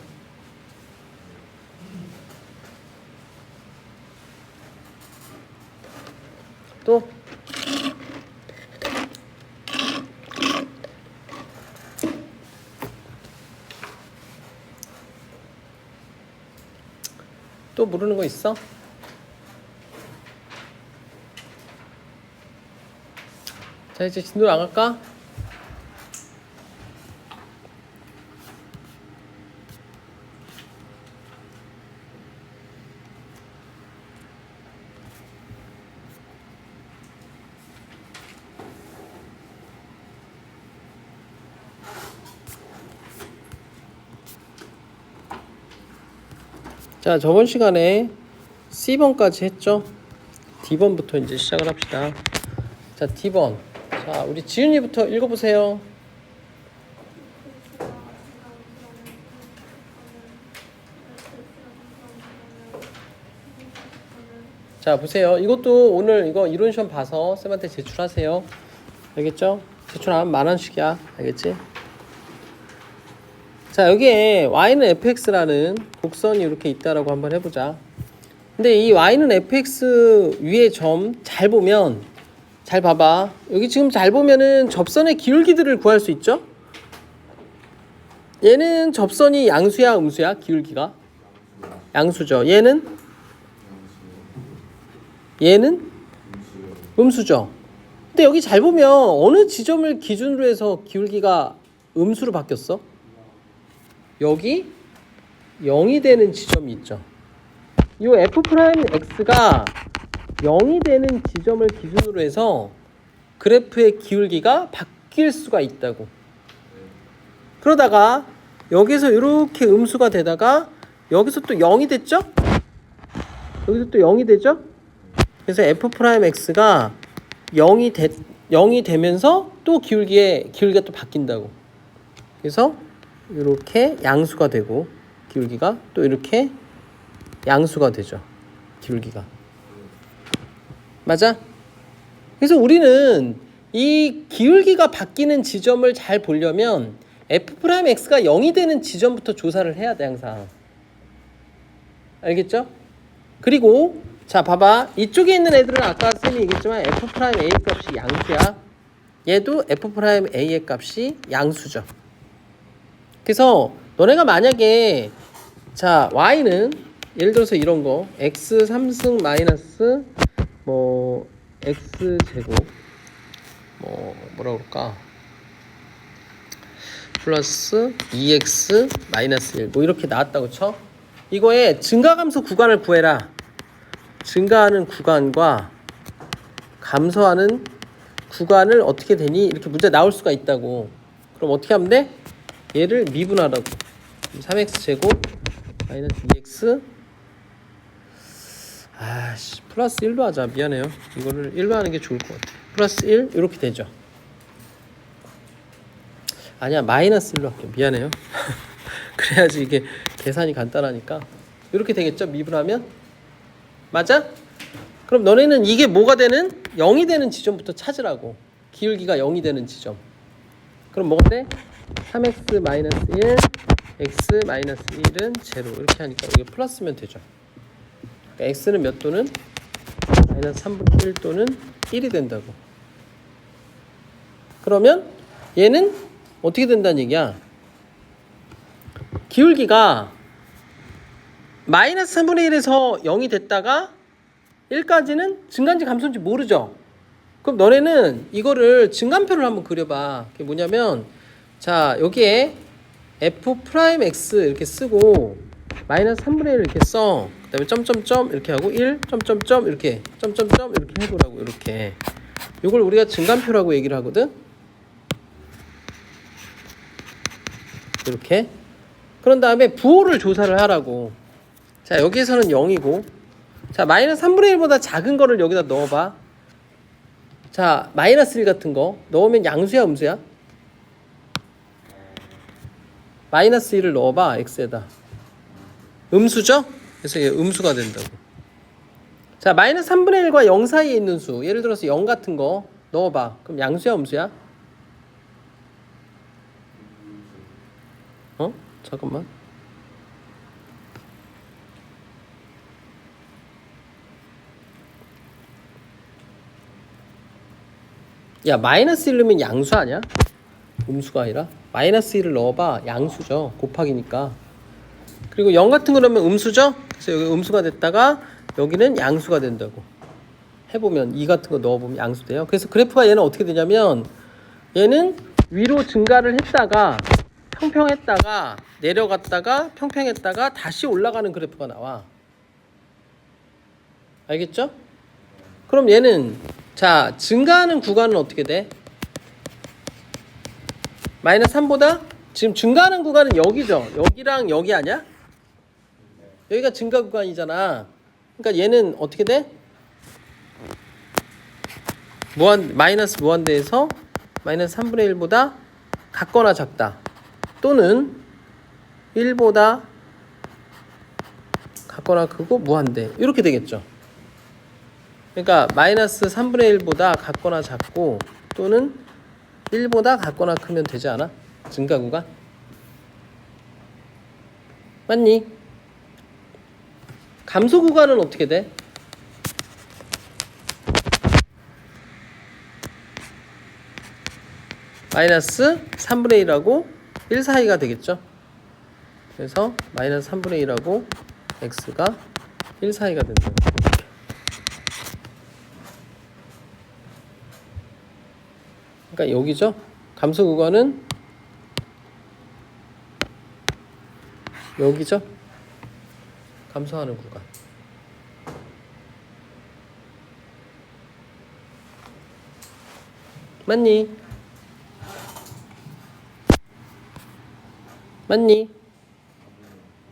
또 모르는 거 있어? 자 이제 진도 나갈까? 자 저번 시간에 C번까지 했죠. D번부터 이제 시작을 합시다. 자 D번, 자 우리 지윤이부터 읽어보세요. 자 보세요. 이것도 오늘 이거 이론 시험 봐서 쌤한테 제출하세요. 알겠죠? 제출하면 10,000원씩이야. 알겠지? 자 여기에 y는 fx라는 곡선이 이렇게 있다라고 한번 해보자. 근데 이 y는 fx 위에 점 잘 보면 잘 봐봐. 여기 지금 잘 보면은 접선의 기울기들을 구할 수 있죠? 얘는 접선이 양수야, 음수야? 기울기가? 양수죠. 얘는 음수죠. 근데 여기 잘 보면 어느 지점을 기준으로 해서 기울기가 음수로 바뀌었어? 여기 0이 되는 지점이 있죠. 이 f'x가 0이 되는 지점을 기준으로 해서 그래프의 기울기가 바뀔 수가 있다고. 그러다가 여기서 이렇게 음수가 되다가 여기서 또 0이 됐죠? 여기서 또 0이 되죠? 그래서 f'x가 0이 되면서 또 기울기가 또 바뀐다고. 그래서 이렇게 양수가 되고 기울기가 또 이렇게 양수가 되죠. 기울기가. 맞아? 그래서 우리는 이 기울기가 바뀌는 지점을 잘 보려면 f'x가 0이 되는 지점부터 조사를 해야 돼 항상. 알겠죠? 그리고 자 봐봐. 이쪽에 있는 애들은 아까 쌤이 얘기했지만 f'A의 값이 양수야. 얘도 f'A의 값이 양수죠. 그래서 너네가 만약에 자 y는 예를 들어서 이런 거 x 3승 마이너스 뭐 x 제곱 뭐라 그럴까 플러스 2x 마이너스 1 뭐 이렇게 나왔다고 쳐. 이거에 증가감소 구간을 구해라. 증가하는 구간과 감소하는 구간을 어떻게 되니? 이렇게 문제 나올 수가 있다고. 그럼 어떻게 하면 돼? 얘를 미분하라고. 3x 제곱 마이너스 2x 플러스 1로 하자. 미안해요. 이거를 1로 하는 게 좋을 것 같아. 플러스 1 이렇게 되죠. 아니야 마이너스 1로 할게요. 미안해요. 그래야지 이게 계산이 간단하니까 이렇게 되겠죠. 미분하면 맞아? 그럼 너네는 이게 뭐가 되는? 0이 되는 지점부터 찾으라고. 기울기가 0이 되는 지점. 그럼 뭐가 돼? 3x 마이너스 1 x 마이너스 1은 제로 이렇게 하니까 이게 플러스면 되죠. 그러니까 x는 몇 또는? 마이너스 3분의 1 또는 1이 된다고. 그러면 얘는 어떻게 된다는 얘기야? 기울기가 마이너스 3분의 1에서 0이 됐다가 1까지는 증가인지 감소인지 모르죠. 그럼 너네는 이거를 증간표를 한번 그려봐. 그게 뭐냐면 자 여기에 f'x 이렇게 쓰고 마이너스 3분의 1 이렇게 써. 그 다음에 점점점 이렇게 하고 1 점점점 이렇게 점점점 이렇게 해보라고. 이렇게 이걸 우리가 증간표라고 얘기를 하거든. 이렇게. 그런 다음에 부호를 조사를 하라고. 자 여기에서는 0이고 자 마이너스 3분의 1보다 작은 거를 여기다 넣어봐. 자 마이너스 1 같은 거 넣으면 양수야 음수야? 마이너스 1을 넣어봐 x에다. 음수죠? 그래서 얘 음수가 된다고. 자 마이너스 3분의 1과 0 사이에 있는 수 예를 들어서 0 같은 거 넣어봐. 그럼 양수야 음수야? 잠깐만. 야 마이너스 1 넣으면 양수 아니야? 음수가 아니라 마이너스 1을 넣어봐. 양수죠. 곱하기니까. 그리고 0 같은 거 넣으면 음수죠. 그래서 여기 음수가 됐다가 여기는 양수가 된다고. 해보면 2 같은 거 넣어보면 양수 돼요. 그래서 그래프가 얘는 어떻게 되냐면 얘는 위로 증가를 했다가 평평했다가 내려갔다가 평평했다가 다시 올라가는 그래프가 나와. 알겠죠? 그럼 얘는 자 증가하는 구간은 어떻게 돼? 마이너스 3보다 지금 증가하는 구간은 여기죠. 여기랑 여기 아니야? 여기가 증가 구간이잖아. 그러니까 얘는 어떻게 돼? 마이너스 무한대에서 마이너스 3분의 1보다 같거나 작다. 또는 1보다 같거나 크고 무한대. 이렇게 되겠죠. 그러니까 마이너스 3분의 1보다 같거나 작고 또는 1보다 같거나 크면 되지 않아? 증가 구간? 맞니? 감소 구간은 어떻게 돼? 마이너스 3분의 1하고 1 사이가 되겠죠. 그래서 마이너스 3분의 1하고 x가 1 사이가 된다. 그러니까 여기죠. 감소 구간은 여기죠. 감소하는 구간. 맞니? 맞니?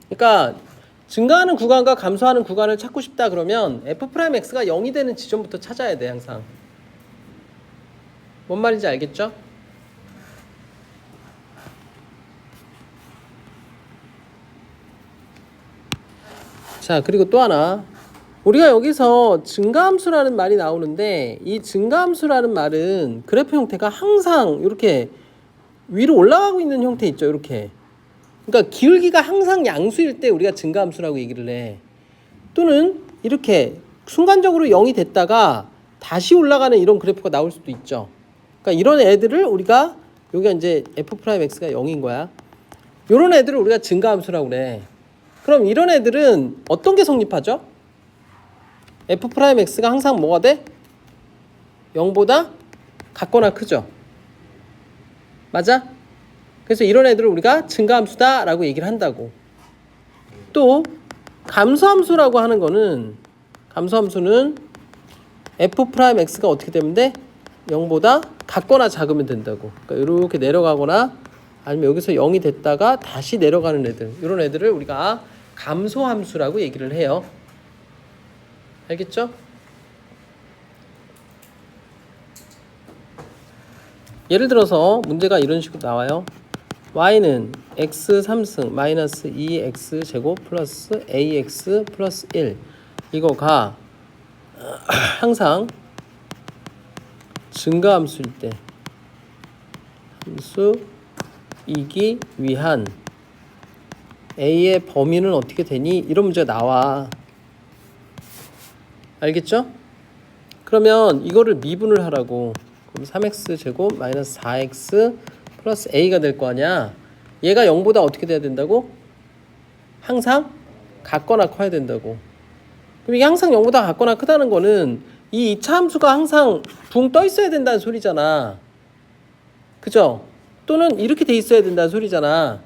그러니까 증가하는 구간과 감소하는 구간을 찾고 싶다 그러면 f'x가 0이 되는 지점부터 찾아야 돼. 항상. 뭔 말인지 알겠죠? 자, 그리고 또 하나. 우리가 여기서 증가함수라는 말이 나오는데 이 증가함수라는 말은 그래프 형태가 항상 이렇게 위로 올라가고 있는 형태 있죠. 이렇게. 그러니까 기울기가 항상 양수일 때 우리가 증가함수라고 얘기를 해. 또는 이렇게 순간적으로 0이 됐다가 다시 올라가는 이런 그래프가 나올 수도 있죠. 그러니까 이런 애들을 우리가 여기가 이제 f'x가 0인 거야. 이런 애들을 우리가 증가함수라고 그래. 그럼 이런 애들은 어떤 게 성립하죠? f'x가 항상 뭐가 돼? 0보다 같거나 크죠. 맞아? 그래서 이런 애들을 우리가 증가함수다 라고 얘기를 한다고. 또 감소함수라고 하는 거는 감소함수는 f'x가 어떻게 되면 돼? 0보다 같거나 작으면 된다고. 그러니까 이렇게 내려가거나 아니면 여기서 0이 됐다가 다시 내려가는 애들, 이런 애들을 우리가 감소함수라고 얘기를 해요. 알겠죠? 예를 들어서 문제가 이런 식으로 나와요. y는 x 3승 마이너스 2x 제곱 플러스 ax 플러스 1 이거가 항상 증가함수일 때 함수이기 위한 a의 범위는 어떻게 되니? 이런 문제가 나와. 알겠죠? 그러면 이거를 미분을 하라고. 그럼 3x 제곱 마이너스 4x 플러스 a가 될 거 아니야. 얘가 0보다 어떻게 돼야 된다고? 항상 같거나 커야 된다고. 그럼 이게 항상 0보다 같거나 크다는 거는 이 2차 함수가 항상 붕 떠 있어야 된다는 소리잖아. 그죠? 또는 이렇게 돼 있어야 된다는 소리잖아.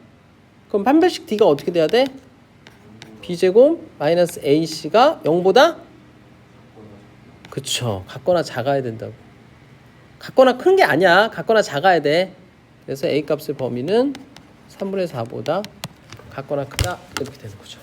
그럼 판별식 d가 어떻게 돼야 돼? b제곱 마이너스 ac가 0보다? 그쵸. 같거나 작아야 된다고. 같거나 큰 게 아니야. 같거나 작아야 돼. 그래서 a 값의 범위는 3분의 4보다 같거나 크다. 이렇게 되는 거죠.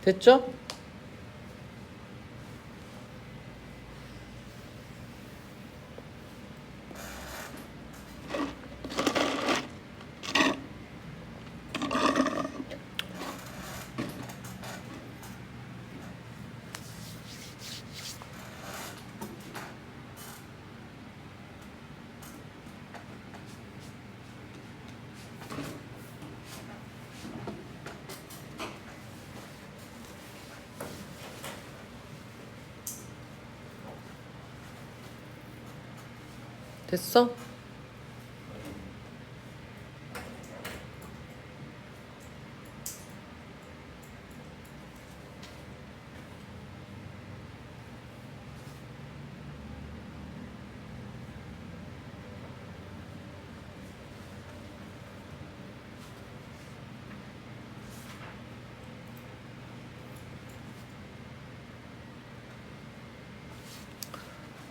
됐죠? 됐어?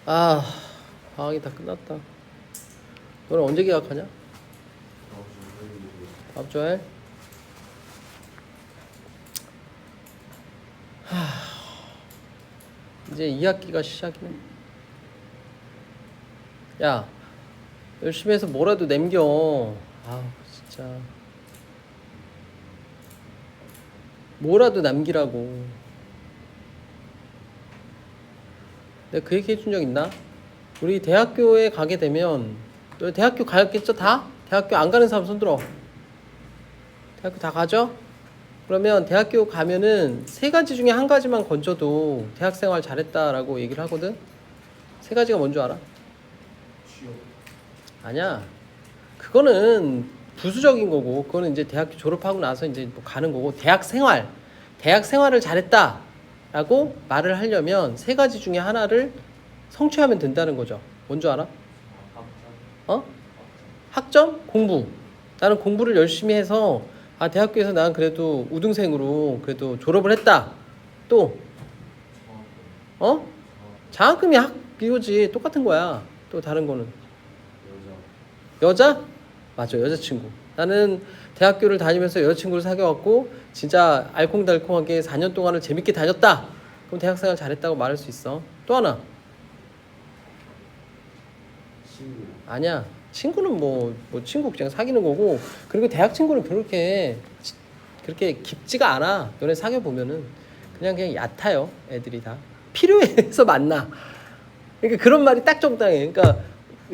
아, 방학이 다 끝났다. 너는 언제 계약하냐? 다음 주에? 이제 2학기가 시작이네. 야, 열심히 해서 뭐라도 남겨. 아, 진짜. 뭐라도 남기라고. 내가 그 얘기 해준 적 있나? 우리 대학교에 가게 되면 너 대학교 가였겠죠? 다? 대학교 안 가는 사람 손들어. 대학교 다 가죠? 그러면 대학교 가면은 세 가지 중에 한 가지만 건져도 대학생활 잘했다라고 얘기를 하거든. 세 가지가 뭔 줄 알아? 아니야. 그거는 부수적인 거고, 그거는 이제 대학교 졸업하고 나서 이제 뭐 가는 거고, 대학 생활을 잘했다라고 말을 하려면 세 가지 중에 하나를 성취하면 된다는 거죠. 뭔 줄 알아? 어? 학점? 공부. 나는 공부를 열심히 해서 대학교에서 나는 그래도 우등생으로 그래도 졸업을 했다. 또 장학금이 이거지. 똑같은 거야. 또 다른 거는 여자? 맞아, 여자친구. 나는 대학교를 다니면서 여자친구를 사귀어갖고 진짜 알콩달콩하게 4년 동안을 재밌게 다녔다. 그럼 대학생활 잘했다고 말할 수 있어. 또 하나. 친구. 아니야. 친구는 뭐 친구 그냥 사귀는 거고, 그리고 대학 친구는 그렇게 깊지가 않아. 너네 사귀어 보면은 그냥 얕아요. 애들이 다 필요해서 만나. 그러니까 그런 말이 딱 적당해. 그러니까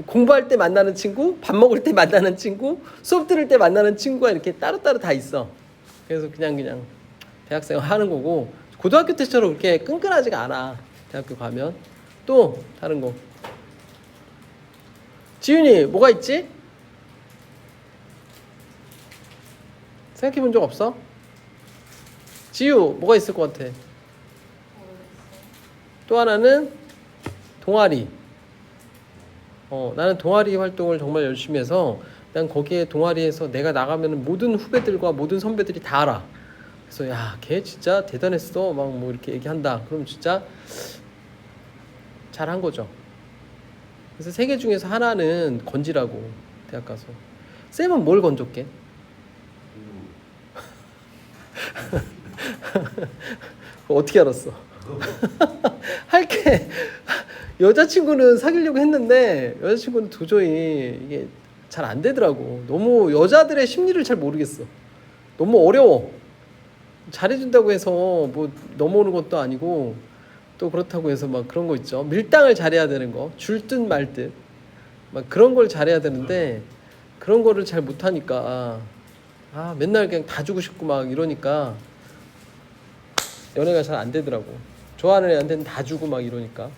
공부할 때 만나는 친구, 밥 먹을 때 만나는 친구, 수업 들을 때 만나는 친구가 이렇게 따로따로 다 있어. 그래서 그냥 대학생 하는 거고, 고등학교 때처럼 그렇게 끈끈하지가 않아. 대학교 가면. 또 다른 거. 지윤이 뭐가 있지? 생각해 본 적 없어? 지유 뭐가 있을 것 같아? 또 하나는 동아리. 나는 동아리 활동을 정말 열심히 해서 난 거기에 동아리에서 내가 나가면 모든 후배들과 모든 선배들이 다 알아. 그래서 야, 걔 진짜 대단했어. 막 뭐 이렇게 얘기한다. 그럼 진짜 잘한 거죠. 그래서 세 개 중에서 하나는 건지라고. 대학 가서. 쌤은 뭘 건졌게? 어떻게 알았어? 할게. 여자친구는 사귀려고 했는데 여자친구는 도저히 이게 잘 안 되더라고. 너무 여자들의 심리를 잘 모르겠어. 너무 어려워. 잘해준다고 해서 뭐 넘어오는 것도 아니고, 또 그렇다고 해서 막 그런 거 있죠. 밀당을 잘해야 되는 거, 줄 듯 말 듯, 막 그런 걸 잘해야 되는데 그런 거를 잘 못하니까 맨날 그냥 다 주고 싶고 막 이러니까 연애가 잘 안 되더라고. 좋아하는 애한테는 다 주고 막 이러니까.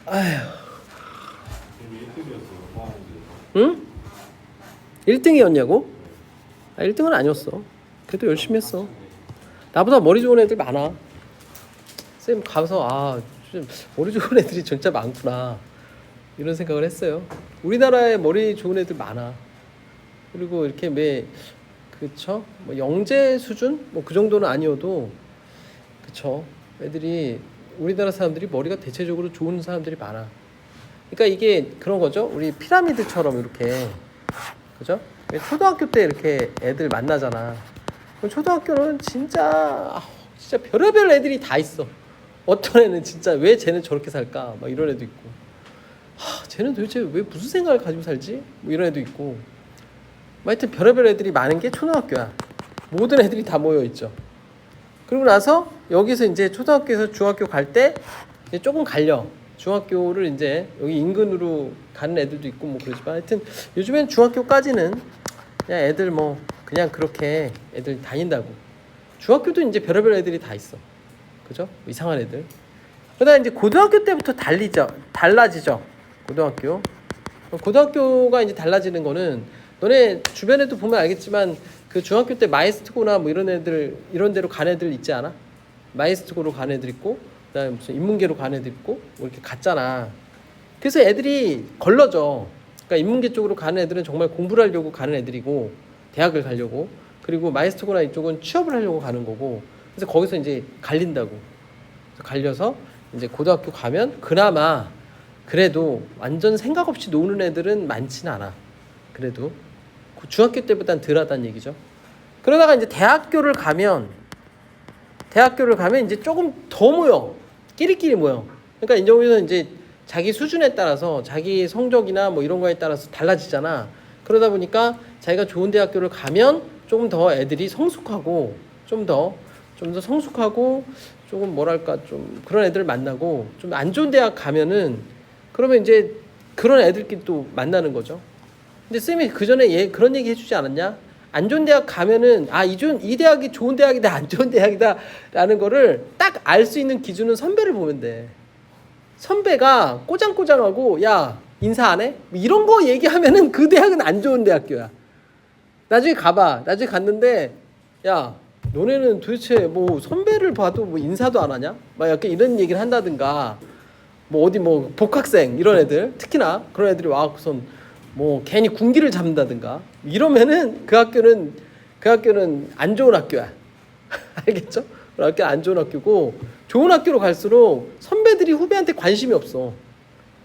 아휴. 응? 1등이었냐고? 1등은 아니었어. 그래도 열심히 했어. 나보다 머리 좋은 애들 많아. 쌤 가서 머리 좋은 애들이 진짜 많구나 이런 생각을 했어요. 우리나라에 머리 좋은 애들 많아. 그리고 이렇게 그쵸? 뭐 영재 수준? 뭐 그 정도는 아니어도 그쵸? 애들이 우리나라 사람들이 머리가 대체적으로 좋은 사람들이 많아. 그러니까 이게 그런 거죠. 우리 피라미드처럼 이렇게, 그죠? 초등학교 때 이렇게 애들 만나잖아. 그럼 초등학교는 진짜 별의별 애들이 다 있어. 어떤 애는 진짜 왜 쟤는 저렇게 살까? 막 이런 애도 있고. 쟤는 도대체 왜 무슨 생각을 가지고 살지? 뭐 이런 애도 있고. 하여튼 별의별 애들이 많은 게 초등학교야. 모든 애들이 다 모여 있죠. 그리고 나서 여기서 이제 초등학교에서 중학교 갈 때 조금 갈려. 중학교를 이제 여기 인근으로 가는 애들도 있고 뭐 그러지만, 하여튼 요즘엔 중학교까지는 그냥 애들 뭐 그냥 그렇게 애들 다닌다고. 중학교도 이제 별의별 애들이 다 있어. 그죠? 이상한 애들. 그러다 이제 고등학교 때부터 달라지죠. 고등학교가 이제 달라지는 거는, 너네 주변에도 보면 알겠지만 그 중학교 때 마이스트고나 뭐 이런 데로 간 애들 있지 않아? 마이스트고로 간 애들 있고, 그다음에 무슨 인문계로 간 애들 있고 뭐 이렇게 갔잖아. 그래서 애들이 걸러져. 그러니까 인문계 쪽으로 가는 애들은 정말 공부를 하려고 가는 애들이고, 대학을 가려고. 그리고 마이스트고나 이쪽은 취업을 하려고 가는 거고. 그래서 거기서 이제 갈린다고. 그래서 갈려서 이제 고등학교 가면 그나마 그래도 완전 생각 없이 노는 애들은 많지는 않아. 그래도 중학교 때보단 덜하다는 얘기죠. 그러다가 이제 대학교를 가면 이제 조금 더 모여. 끼리끼리 모여. 그러니까 인정에서는 이제 자기 수준에 따라서, 자기 성적이나 뭐 이런 거에 따라서 달라지잖아. 그러다 보니까 자기가 좋은 대학교를 가면 조금 더 애들이 성숙하고 좀 더 좀 더 성숙하고 조금 뭐랄까 좀 그런 애들 만나고 좀 안 좋은 대학 가면은 그러면 이제 그런 애들끼리 또 만나는 거죠. 근데 쌤이 그 전에 얘 그런 얘기 해주지 않았냐? 안 좋은 대학 가면은 이 대학이 좋은 대학이다 안 좋은 대학이다라는 거를 딱 알 수 있는 기준은 선배를 보면 돼. 선배가 꼬장꼬장하고 야 인사 안 해? 뭐 이런 거 얘기하면은 그 대학은 안 좋은 대학교야. 나중에 가봐. 나중에 갔는데 야 너네는 도대체 뭐 선배를 봐도 뭐 인사도 안 하냐? 막 약간 이런 얘기를 한다든가 뭐 어디 뭐 복학생 이런 애들 특히나 그런 애들이 와갖고선 뭐 괜히 군기를 잡는다든가 이러면은 그 학교는 안 좋은 학교야. 알겠죠? 그 학교 안 좋은 학교고 좋은 학교로 갈수록 선배들이 후배한테 관심이 없어.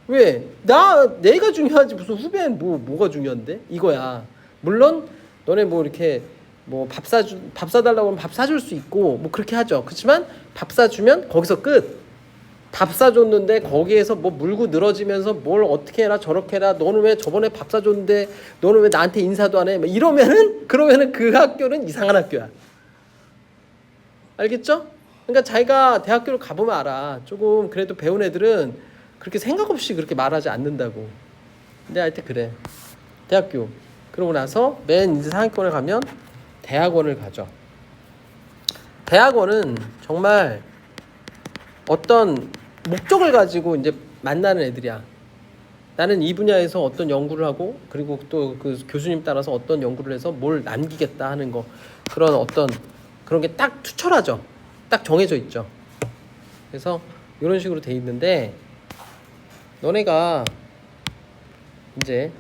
왜? 내가 중요하지 무슨 후배는 뭐가 중요한데? 이거야. 물론 너네 뭐 이렇게 뭐 밥 사달라고 하면 밥 사줄 수 있고 뭐 그렇게 하죠. 그렇지만 밥 사주면 거기서 끝. 밥 사줬는데 거기에서 뭐 물고 늘어지면서 뭘 어떻게 해라 저렇게 해라 너는 왜 저번에 밥 사줬는데 너는 왜 나한테 인사도 안 해? 그러면은 그 학교는 이상한 학교야. 알겠죠? 그러니까 자기가 대학교를 가보면 알아. 조금 그래도 배운 애들은 그렇게 생각 없이 그렇게 말하지 않는다고. 근데 하여튼 그래. 대학교. 그러고 나서 맨 이제 상위권에 가면 대학원을 가죠. 대학원은 정말 어떤 목적을 가지고 이제 만나는 애들이야. 나는 이 분야에서 어떤 연구를 하고 그리고 또 그 교수님 따라서 어떤 연구를 해서 뭘 남기겠다 하는 거 그런 어떤 그런 게 딱 투철하죠. 딱 정해져 있죠. 그래서 이런 식으로 돼 있는데 너네가 이제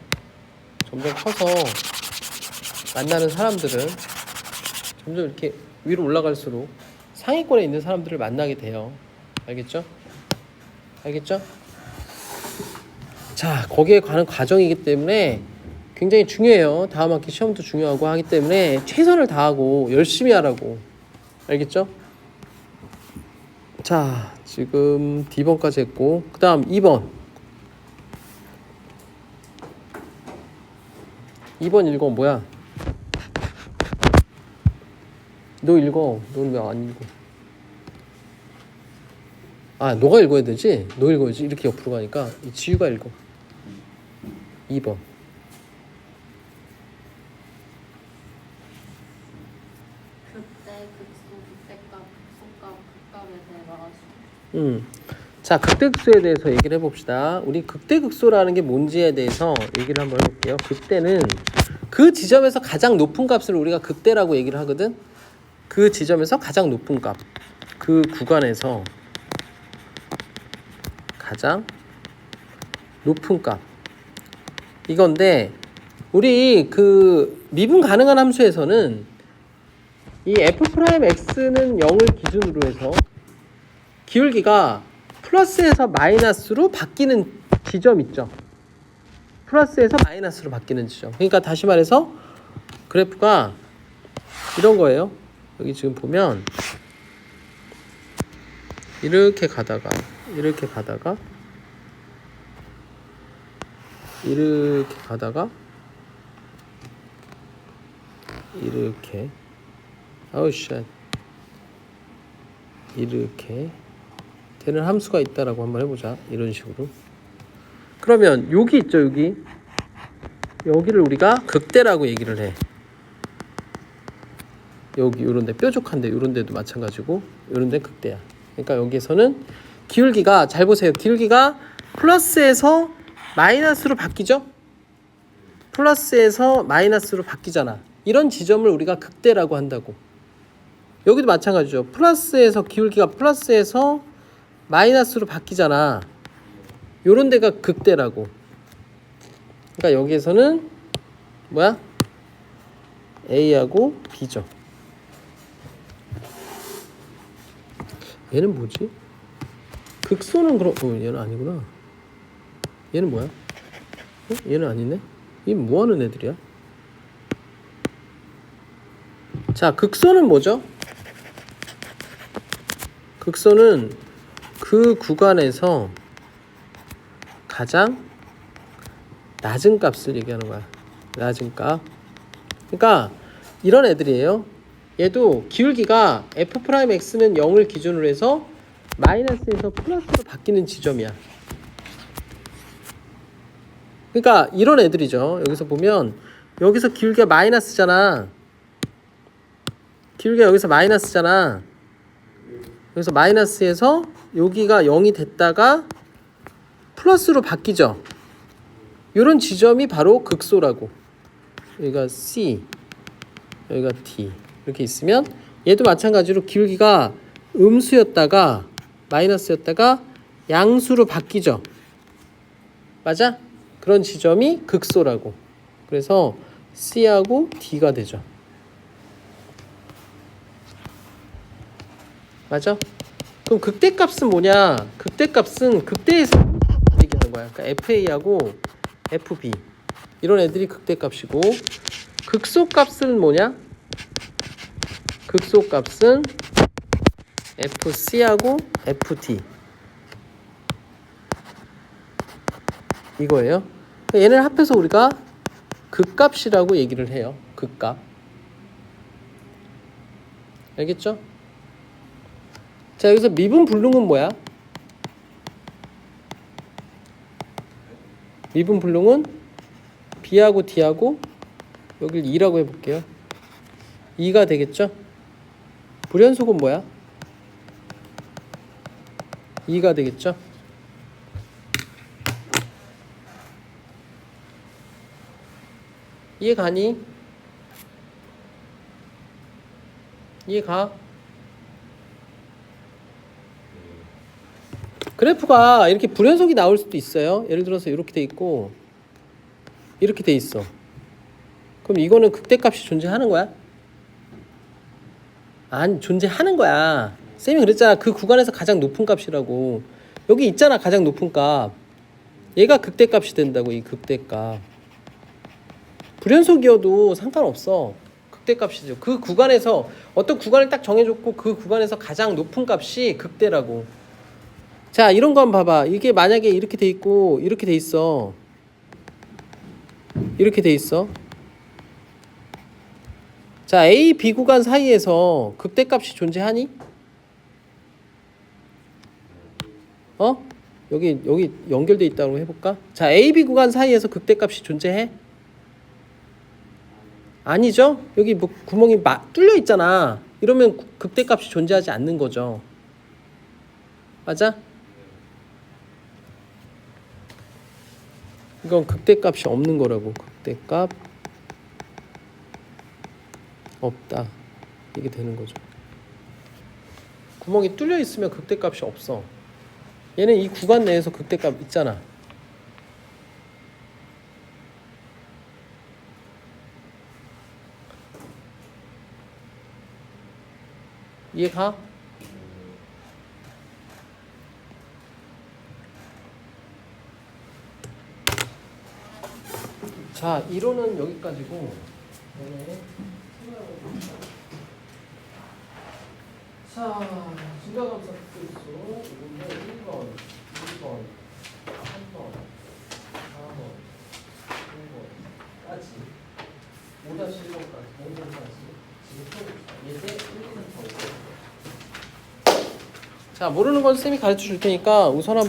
점점 커서 만나는 사람들은 점점 이렇게 위로 올라갈수록 상위권에 있는 사람들을 만나게 돼요. 알겠죠? 자, 거기에 관한 과정이기 때문에 굉장히 중요해요. 다음 학기 시험도 중요하고 하기 때문에 최선을 다하고 열심히 하라고. 알겠죠? 자, 지금 D번까지 했고 그 다음 2번 읽어. 뭐야? 너 읽어. 너는 왜 안 읽어? 너가 읽어야 되지? 너 읽어야지. 이렇게 옆으로 가니까 지유가 읽어. 2번. 극대, 극소, 극대값, 극소값, 극값에 대해 말하시죠. 자, 극대극소에 대해서 얘기를 해봅시다. 우리 극대극소라는 게 뭔지에 대해서 얘기를 한번 해볼게요. 극대는 그 지점에서 가장 높은 값을 우리가 극대라고 얘기를 하거든. 그 지점에서 가장 높은 값, 그 구간에서 가장 높은 값 이건데 우리 그 미분 가능한 함수에서는 이 f'x는 0을 기준으로 해서 기울기가 플러스에서 마이너스로 바뀌는 지점 있죠. 플러스에서 마이너스로 바뀌는 지점. 그러니까 다시 말해서 그래프가 이런 거예요. 여기 지금 보면 이렇게 가다가 이렇게 이렇게 되는 함수가 있다라고 한번 해보자. 이런 식으로. 그러면 여기 있죠. 여기를 우리가 극대라고 얘기를 해. 여기 요런데 뾰족한데 요런데도 마찬가지고 요런데 극대야. 그러니까 여기에서는 기울기가 잘 보세요. 기울기가 플러스에서 마이너스로 바뀌죠. 플러스에서 마이너스로 바뀌잖아. 이런 지점을 우리가 극대라고 한다고. 여기도 마찬가지죠. 플러스에서 기울기가 플러스에서 마이너스로 바뀌잖아. 요런 데가 극대라고. 그러니까 여기에서는 뭐야? A하고 B죠. 얘는 뭐지? 극소는 얘는 아니구나. 얘는 뭐야? 얘는 아니네. 이 뭐하는 애들이야? 자, 극소는 뭐죠? 극소는 그 구간에서 가장 낮은 값을 얘기하는 거야. 낮은 값. 그러니까 이런 애들이에요. 얘도 기울기가 f'x는 0을 기준으로 해서 마이너스에서 플러스로 바뀌는 지점이야. 그러니까 이런 애들이죠. 여기서 보면 여기서 기울기가 마이너스잖아. 기울기가 여기서 마이너스잖아. 그래서 마이너스에서 여기가 0이 됐다가 플러스로 바뀌죠. 이런 지점이 바로 극소라고. 여기가 C, 여기가 D 이렇게 있으면 얘도 마찬가지로 기울기가 음수였다가 마이너스였다가 양수로 바뀌죠. 맞아? 그런 지점이 극소라고. 그래서 C하고 D가 되죠. 맞아? 그럼 극대값은 뭐냐? 극대값은 극대에서 얘기하는 거야. 그러니까 FA하고 FB 이런 애들이 극대값이고, 극소값은 뭐냐? 극소값은 FC하고 FD 이거예요. 얘네를 합해서 우리가 극값이라고 얘기를 해요. 극값. 알겠죠? 자, 여기서 미분 불능은 뭐야? 미분 불능은 B하고 D하고 여기를 2라고 해볼게요. 2가 되겠죠? 불연속은 뭐야? 2가 되겠죠? 이해가니? 이해가? 그래프가 이렇게 불연속이 나올 수도 있어요. 예를 들어서 이렇게 돼 있고 이렇게 돼 있어. 그럼 이거는 극대값이 존재하는 거야? 아니, 존재하는 거야. 쌤이 그랬잖아. 그 구간에서 가장 높은 값이라고. 여기 있잖아, 가장 높은 값. 얘가 극대값이 된다고. 이 극대값. 불연속이어도 상관없어. 극대값이죠. 그 구간에서 어떤 구간을 딱 정해줬고 그 구간에서 가장 높은 값이 극대라고. 자, 이런 거 한번 봐봐. 이게 만약에 이렇게 돼 있고 이렇게 돼 있어. 이렇게 돼 있어. 자, A, B 구간 사이에서 극대값이 존재하니? 여기 연결돼 있다고 해볼까? 자, A, B 구간 사이에서 극대값이 존재해? 아니죠? 여기 뭐 구멍이 뚫려 있잖아. 이러면 극대값이 존재하지 않는 거죠. 맞아? 이건 극대값이 없는 거라고. 극대값 없다. 이게 되는 거죠. 구멍이 뚫려 있으면 극대값이 없어. 얘는 이 구간 내에서 극대값 있잖아. 이해가? 자, 이론은 여기까지고. 자, 증가감사 특수 이건데 1번, 2번, 3번, 4번, 5번까지 5-1번까지 5번까지 지금 풀어봅시다. 예제 1센터. 자, 모르는 건 쌤이 가르쳐 줄 테니까 우선 한번